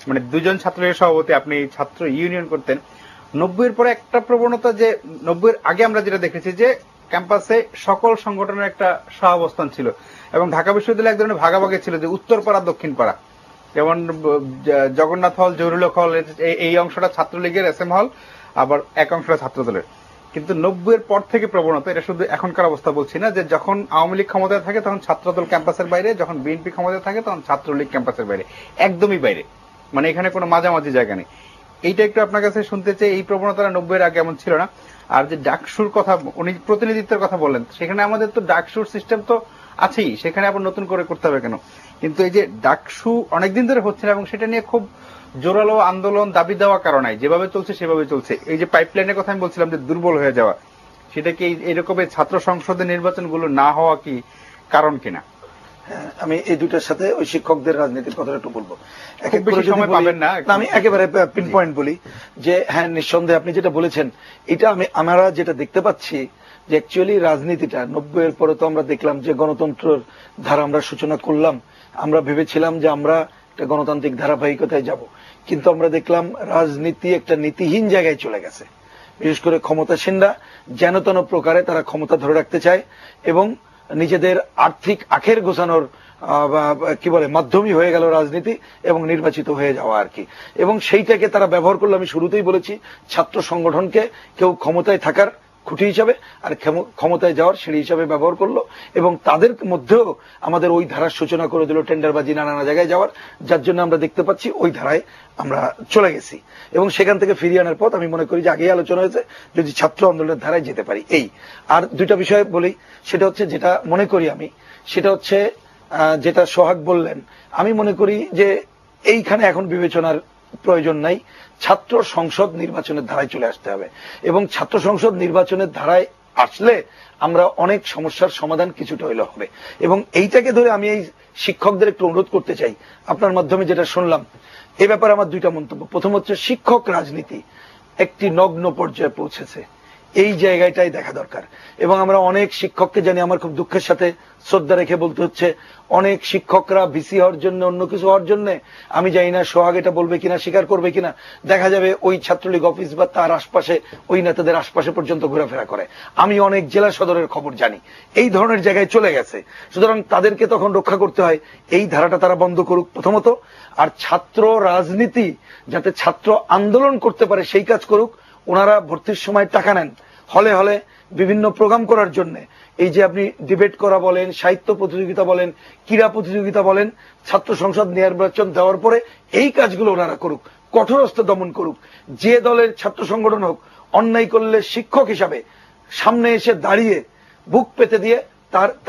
মানে দুজন ছাত্রের সভাপতি, আপনি ছাত্র ইউনিয়ন করতেন। ৯০-এর পরে একটা প্রবণতা, যে ৯০-এর আগে আমরা যেটা দেখেছি যে ক্যাম্পাসে সকল সংগঠনের একটা সহাবস্থান ছিল, এবং ঢাকা বিশ্ববিদ্যালয় এক ধরনের ভাগাভাগি ছিল যে উত্তরপাড়া দক্ষিণ পাড়া, যেমন জগন্নাথ হল, জহুরুল হল, এই অংশটা ছাত্রলীগের এস এম হল, আবার এক অংশটা ছাত্রদলের। কিন্তু ৯০-এর পর থেকে প্রবণতা, এটা শুধু এখনকার অবস্থা বলছি না, যে যখন আওয়ামী লীগ ক্ষমতায় থাকে তখন ছাত্রদল ক্যাম্পাসের বাইরে, যখন বিএনপি ক্ষমতায় থাকে তখন ছাত্রলীগ ক্যাম্পাসের বাইরে, একদমই বাইরে, মানে এখানে কোনো মাঝামাঝি জায়গা নেই। এইটা একটু আপনার কাছে শুনতে চাই, এই প্রবণতাটা ৯০-এর আগে এমন ছিল না। আর যে ডাকসুর কথা উনি প্রতিনিধিত্বের কথা বললেন, সেখানে আমাদের তো ডাকসুর সিস্টেম তো আছেই, সেখানে আবার নতুন করে করতে হবে কেন? কিন্তু এই যে ডাকসু অনেকদিন ধরে হচ্ছে না, এবং সেটা নিয়ে খুব জোরালো আন্দোলন দাবি দেওয়া কারণে যেভাবে চলছে সেভাবে চলছে। এই যে পাইপলাইনের কথা আমি বলছিলাম যে দুর্বল হয়ে যাওয়া, সেটা কি এরকমের ছাত্র সংসদের নির্বাচনগুলো না হওয়া কি কারণ কিনা? আমি এই দুইটার সাথে ওই শিক্ষকদের রাজনীতির কথাটা একটু বলবো। সময় পাবেন না, আমি একেবারে পিন পয়েন্ট বলি যে হ্যাঁ, নিঃসন্দেহে আপনি যেটা বলেছেন এটা আমরা যেটা দেখতে পাচ্ছি যে অ্যাকচুয়ালি রাজনীতিটা 90-এর পরে তো আমরা দেখলাম যে গণতন্ত্রের ধারা আমরা সূচনা করলাম। আমরা ভেবেছিলাম যে আমরা একটা গণতান্ত্রিক ধারাবাহিকতায় যাব, কিন্তু আমরা দেখলাম রাজনীতি একটা নীতিহীন জায়গায় চলে গেছে। বিশেষ করে ক্ষমতাসীনরা যেন তেন প্রকারে তারা ক্ষমতা ধরে রাখতে চায় এবং নিজেদের আর্থিক আখের গোছানোর কি বলে মাধ্যমই হয়ে গেল রাজনীতি এবং নির্বাচিত হয়ে যাওয়া আর কি। এবং সেইটাকে তারা ব্যবহার করলো, আমি শুরুতেই বলেছি, ছাত্র সংগঠনকে কেউ ক্ষমতায় থাকার খুঁটি হিসাবে আর ক্ষমতায় যাওয়ার সিঁড়ি হিসাবে ব্যবহার করলো এবং তাদের মধ্যেও আমাদের ওই ধারার সূচনা করে দিল টেন্ডারবাজি নানা জায়গায় যাওয়ার, যার জন্য আমরা দেখতে পাচ্ছি ওই ধারায় আমরা চলে গেছি এবং সেখান থেকে ফিরিয়ে আনার পথ আমি মনে করি যে আগেই আলোচনা হয়েছে যদি ছাত্র আন্দোলনের ধারায় যেতে পারি। এই আর দুইটা বিষয় বলি, সেটা হচ্ছে যেটা মনে করি আমি, সেটা হচ্ছে যেটা সোহাগ বললেন, আমি মনে করি যে এইখানে এখন বিবেচনার প্রয়োজন নাই, ছাত্র সংসদ নির্বাচনের ধারায় চলে আসতে হবে এবং ছাত্র সংসদ নির্বাচনের ধারায় আসলে আমরা অনেক সমস্যার সমাধান কিছুটা হইলে হবে। এবং এইটাকে ধরে আমি এই শিক্ষকদের একটু অনুরোধ করতে চাই, আপনার মাধ্যমে যেটা শুনলাম এই ব্যাপারে আমার দুইটা মন্তব্য। প্রথম হচ্ছে শিক্ষক রাজনীতি একটি নগ্ন পর্যায়ে পৌঁছেছে, এই জায়গাটাই দেখা দরকার। এবং আমরা অনেক শিক্ষককে জানি, আমার খুব দুঃখের সাথে শ্রদ্ধা রেখে বলতে হচ্ছে, অনেক শিক্ষকরা ভিসি হওয়ার জন্য অন্য কিছু হওয়ার জন্য, আমি জানি না সোহাগ এটা বলবে কিনা স্বীকার করবে কিনা, দেখা যাবে ওই ছাত্রলীগ অফিস বা তার আশপাশে ওই নেতাদের আশপাশে পর্যন্ত ঘোরাফেরা করে। আমি অনেক জেলা সদরের খবর জানি, এই ধরনের জায়গায় চলে গেছে। সুতরাং তাদেরকে তখন রক্ষা করতে হয়, এই ধারাটা তারা বন্ধ করুক প্রথমত। আর ছাত্র রাজনীতি যাতে ছাত্র আন্দোলন করতে পারে সেই কাজ করুক। ওনারা ভর্তির সময় টাকা নেন, হলে হলে বিভিন্ন প্রোগ্রাম করার জন্য, এই যে আপনি ডিবেট করা বলেন, সাহিত্য প্রতিযোগিতা বলেন, ক্রীড়া প্রতিযোগিতা বলেন, ছাত্র সংসদ নির্বাচন দেওয়ার পরে এই কাজগুলো ওনারা করুক, কঠোরস্থ দমন করুক। যে দলের ছাত্র সংগঠন হোক, অন্যায় করলে শিক্ষক হিসাবে সামনে এসে দাঁড়িয়ে বুক পেতে দিয়ে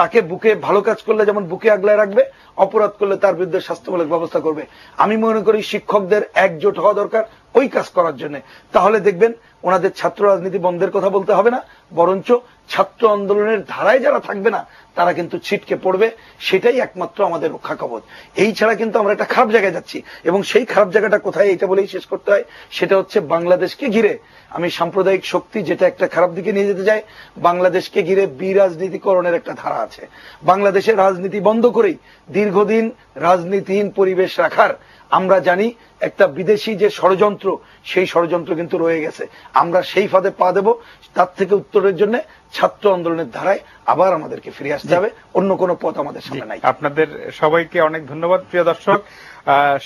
তাকে বুকে, ভালো কাজ করলে যেমন বুকে আগলায় রাখবে, অপরাধ করলে তার বিরুদ্ধে শাস্তিমূলক ব্যবস্থা করবে। আমি মনে করি শিক্ষকদের একজোট হওয়া দরকার ওই কাজ করার জন্য। তাহলে দেখবেন ওনাদের ছাত্র রাজনীতি বন্ধের কথা বলতে হবে না, বরঞ্চ ছাত্র আন্দোলনের ধারায় যারা থাকবে না তারা কিন্তু ছিটকে পড়বে, সেটাই একমাত্র আমাদের রক্ষা কবচ। এই ছাড়া কিন্তু আমরা একটা খারাপ জায়গায় যাচ্ছি এবং সেই খারাপ জায়গাটা কোথায় এটা বলেই শেষ করতে হয়, সেটা হচ্ছে বাংলাদেশকে ঘিরে আমি সাম্প্রদায়িক শক্তি যেটা একটা খারাপ দিকে নিয়ে যেতে চাই, বাংলাদেশকে ঘিরে বিরাজনীতিকরণের একটা ধারা আছে। বাংলাদেশের রাজনীতি বন্ধ করেই দীর্ঘদিন রাজনীতিহীন পরিবেশ রাখার আমরা জানি একটা বিদেশি যে ষড়যন্ত্র, সেই ষড়যন্ত্র কিন্তু রয়ে গেছে। আমরা সেই ফাঁদে পা দেব, তার থেকে উত্তরের জন্য ছাত্র আন্দোলনের ধারায় আবার আমাদেরকে ফিরে আসতে হবে, অন্য কোনো পথ আমাদের সামনে নাই। আপনাদের সবাইকে অনেক ধন্যবাদ। প্রিয় দর্শক,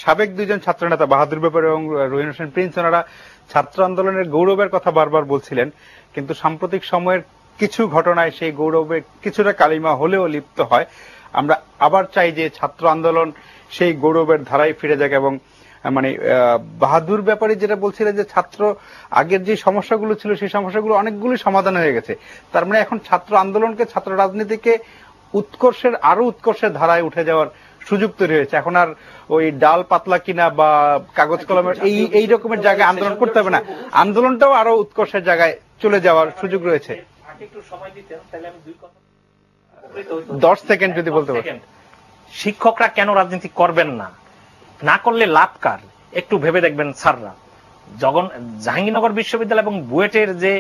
সাবেক দুইজন ছাত্রনেতা বাহাদুর ব্যাপার এবং রহিন হোসেন প্রিন্স, ওনারা ছাত্র আন্দোলনের গৌরবের কথা বারবার বলছিলেন, কিন্তু সাম্প্রতিক সময়ের কিছু ঘটনায় সেই গৌরবে কিছুটা কালিমা হলেও লিপ্ত হয়। আমরা আবার চাই যে ছাত্র আন্দোলন সেই গৌরবের ধারায় ফিরে যাক এবং মানে বাহাদুর ব্যাপারে যেটা বলছিলেন যে ছাত্র আগের যে সমস্যাগুলো ছিল সেই সমস্যাগুলো অনেকগুলি সমাধান হয়ে গেছে, তার মানে এখন ছাত্র আন্দোলনকে, ছাত্র রাজনীতিকে আরো উৎকর্ষের ধারায় উঠে যাওয়ার সুযোগ তৈরি হয়েছে। এখন আর ওই ডাল পাতলা কিনা বা কাগজ কলমের এই রকমের জায়গায় আন্দোলন করতে হবে না, আন্দোলনটাও আরো উৎকর্ষের জায়গায় চলে যাওয়ার সুযোগ রয়েছে। 10 সেকেন্ড যদি বলতে পারেন। শিক্ষকরা কেন রাজনীতি করবেন না, না করলে লাভ কার, একটু ভেবে দেখবেন স্যাররা। জাহাঙ্গীরনগর বিশ্ববিদ্যালয় এবং বুয়েটের যে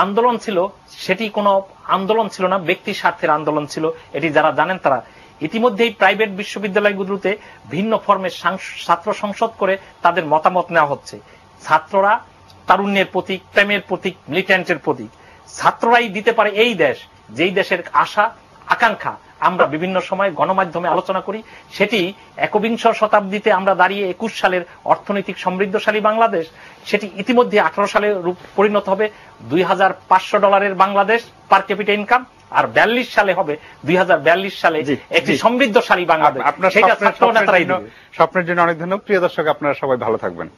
আন্দোলন ছিল সেটি কোনো আন্দোলন ছিল না, ব্যক্তি স্বার্থের আন্দোলন ছিল। এটি যারা জানেন তারা। ইতিমধ্যেই প্রাইভেট বিশ্ববিদ্যালয়গুলোতে ভিন্ন ফর্মের ছাত্র সংসদ করে তাদের মতামত নেওয়া হচ্ছে। ছাত্ররা তারুণ্যের প্রতীক, প্রেমের প্রতীক, মিলিট্যান্টের প্রতীক। ছাত্ররাই দিতে পারে এই দেশ, যেই দেশের আশা আকাঙ্ক্ষা আমরা বিভিন্ন সময় গণমাধ্যমে আলোচনা করি। সেটি 21 শতাব্দীতে আমরা দাঁড়িয়ে 21 সালের অর্থনৈতিক সমৃদ্ধশালী বাংলাদেশ, সেটি ইতিমধ্যে 18 সালে রূপ পরিণত হবে $2,500 বাংলাদেশ পার ক্যাপিটা ইনকাম, আর 42 সালে হবে 2042 সালে একটি সমৃদ্ধশালী বাংলাদেশ। সেটা ছাত্র নেতারাই দেবে। স্বপ্নের জন্য অনেক ধন্যবাদ। প্রিয় দর্শক, আপনারা সবাই ভালো থাকবেন।